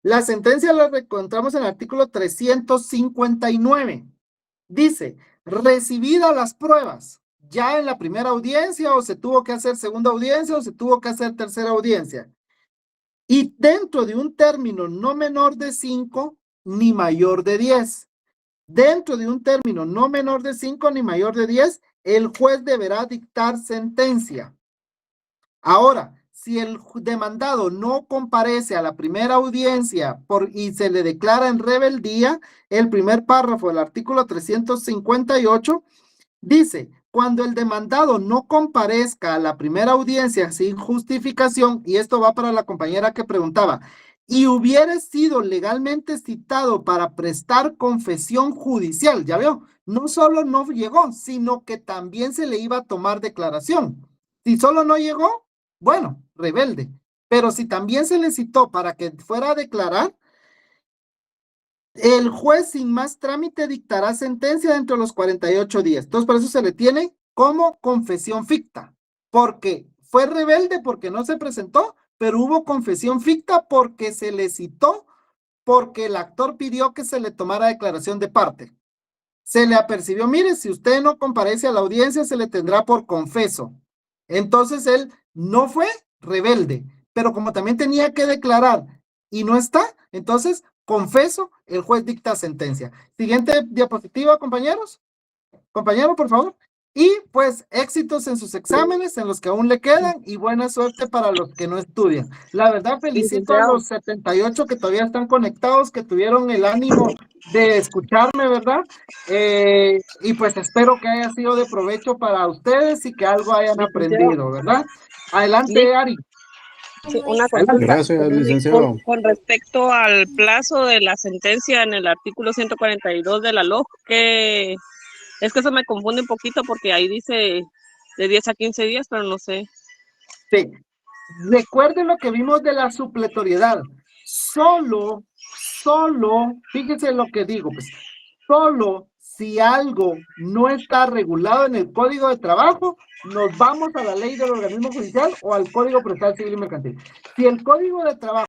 La sentencia la encontramos en el artículo 359. Dice, recibidas las pruebas, ya en la primera audiencia, o se tuvo que hacer segunda audiencia, o se tuvo que hacer tercera audiencia. Y dentro de un término no menor de 5, ni mayor de 10. Dentro de un término no menor de 5 ni mayor de 10, el juez deberá dictar sentencia. Ahora, si el demandado no comparece a la primera audiencia y se le declara en rebeldía, el primer párrafo del artículo 358 dice, cuando el demandado no comparezca a la primera audiencia sin justificación, y esto va para la compañera que preguntaba, y hubiera sido legalmente citado para prestar confesión judicial, ya veo, no solo no llegó, sino que también se le iba a tomar declaración. Si solo no llegó, bueno, rebelde, pero si también se le citó para que fuera a declarar, el juez sin más trámite dictará sentencia dentro de los 48 días. Entonces, por eso se le tiene como confesión ficta, porque fue rebelde porque no se presentó, pero hubo confesión ficta porque se le citó, porque el actor pidió que se le tomara declaración de parte. Se le apercibió, mire, si usted no comparece a la audiencia, se le tendrá por confeso. Entonces, él no fue rebelde, pero como también tenía que declarar y no está, entonces, confeso, el juez dicta sentencia. Siguiente diapositiva, compañeros. Compañero, por favor. Y pues éxitos en sus exámenes, en los que aún le quedan, y buena suerte para los que no estudian. La verdad, felicito a los 78 que todavía están conectados, que tuvieron el ánimo de escucharme, ¿verdad? Y pues espero que haya sido de provecho para ustedes y que algo hayan aprendido, ¿verdad? Adelante, Ari. Sí, una consulta. Gracias, licenciado. Con respecto al plazo de la sentencia en el artículo 142 de la LOC, que es que eso me confunde un poquito porque ahí dice de 10 a 15 días, pero no sé. Sí. Recuerden lo que vimos de la supletoriedad. Solo, fíjense lo que digo, pues, solo si algo no está regulado en el Código de Trabajo, nos vamos a la ley del organismo judicial o al Código Procesal Civil y Mercantil. Si el Código de Trabajo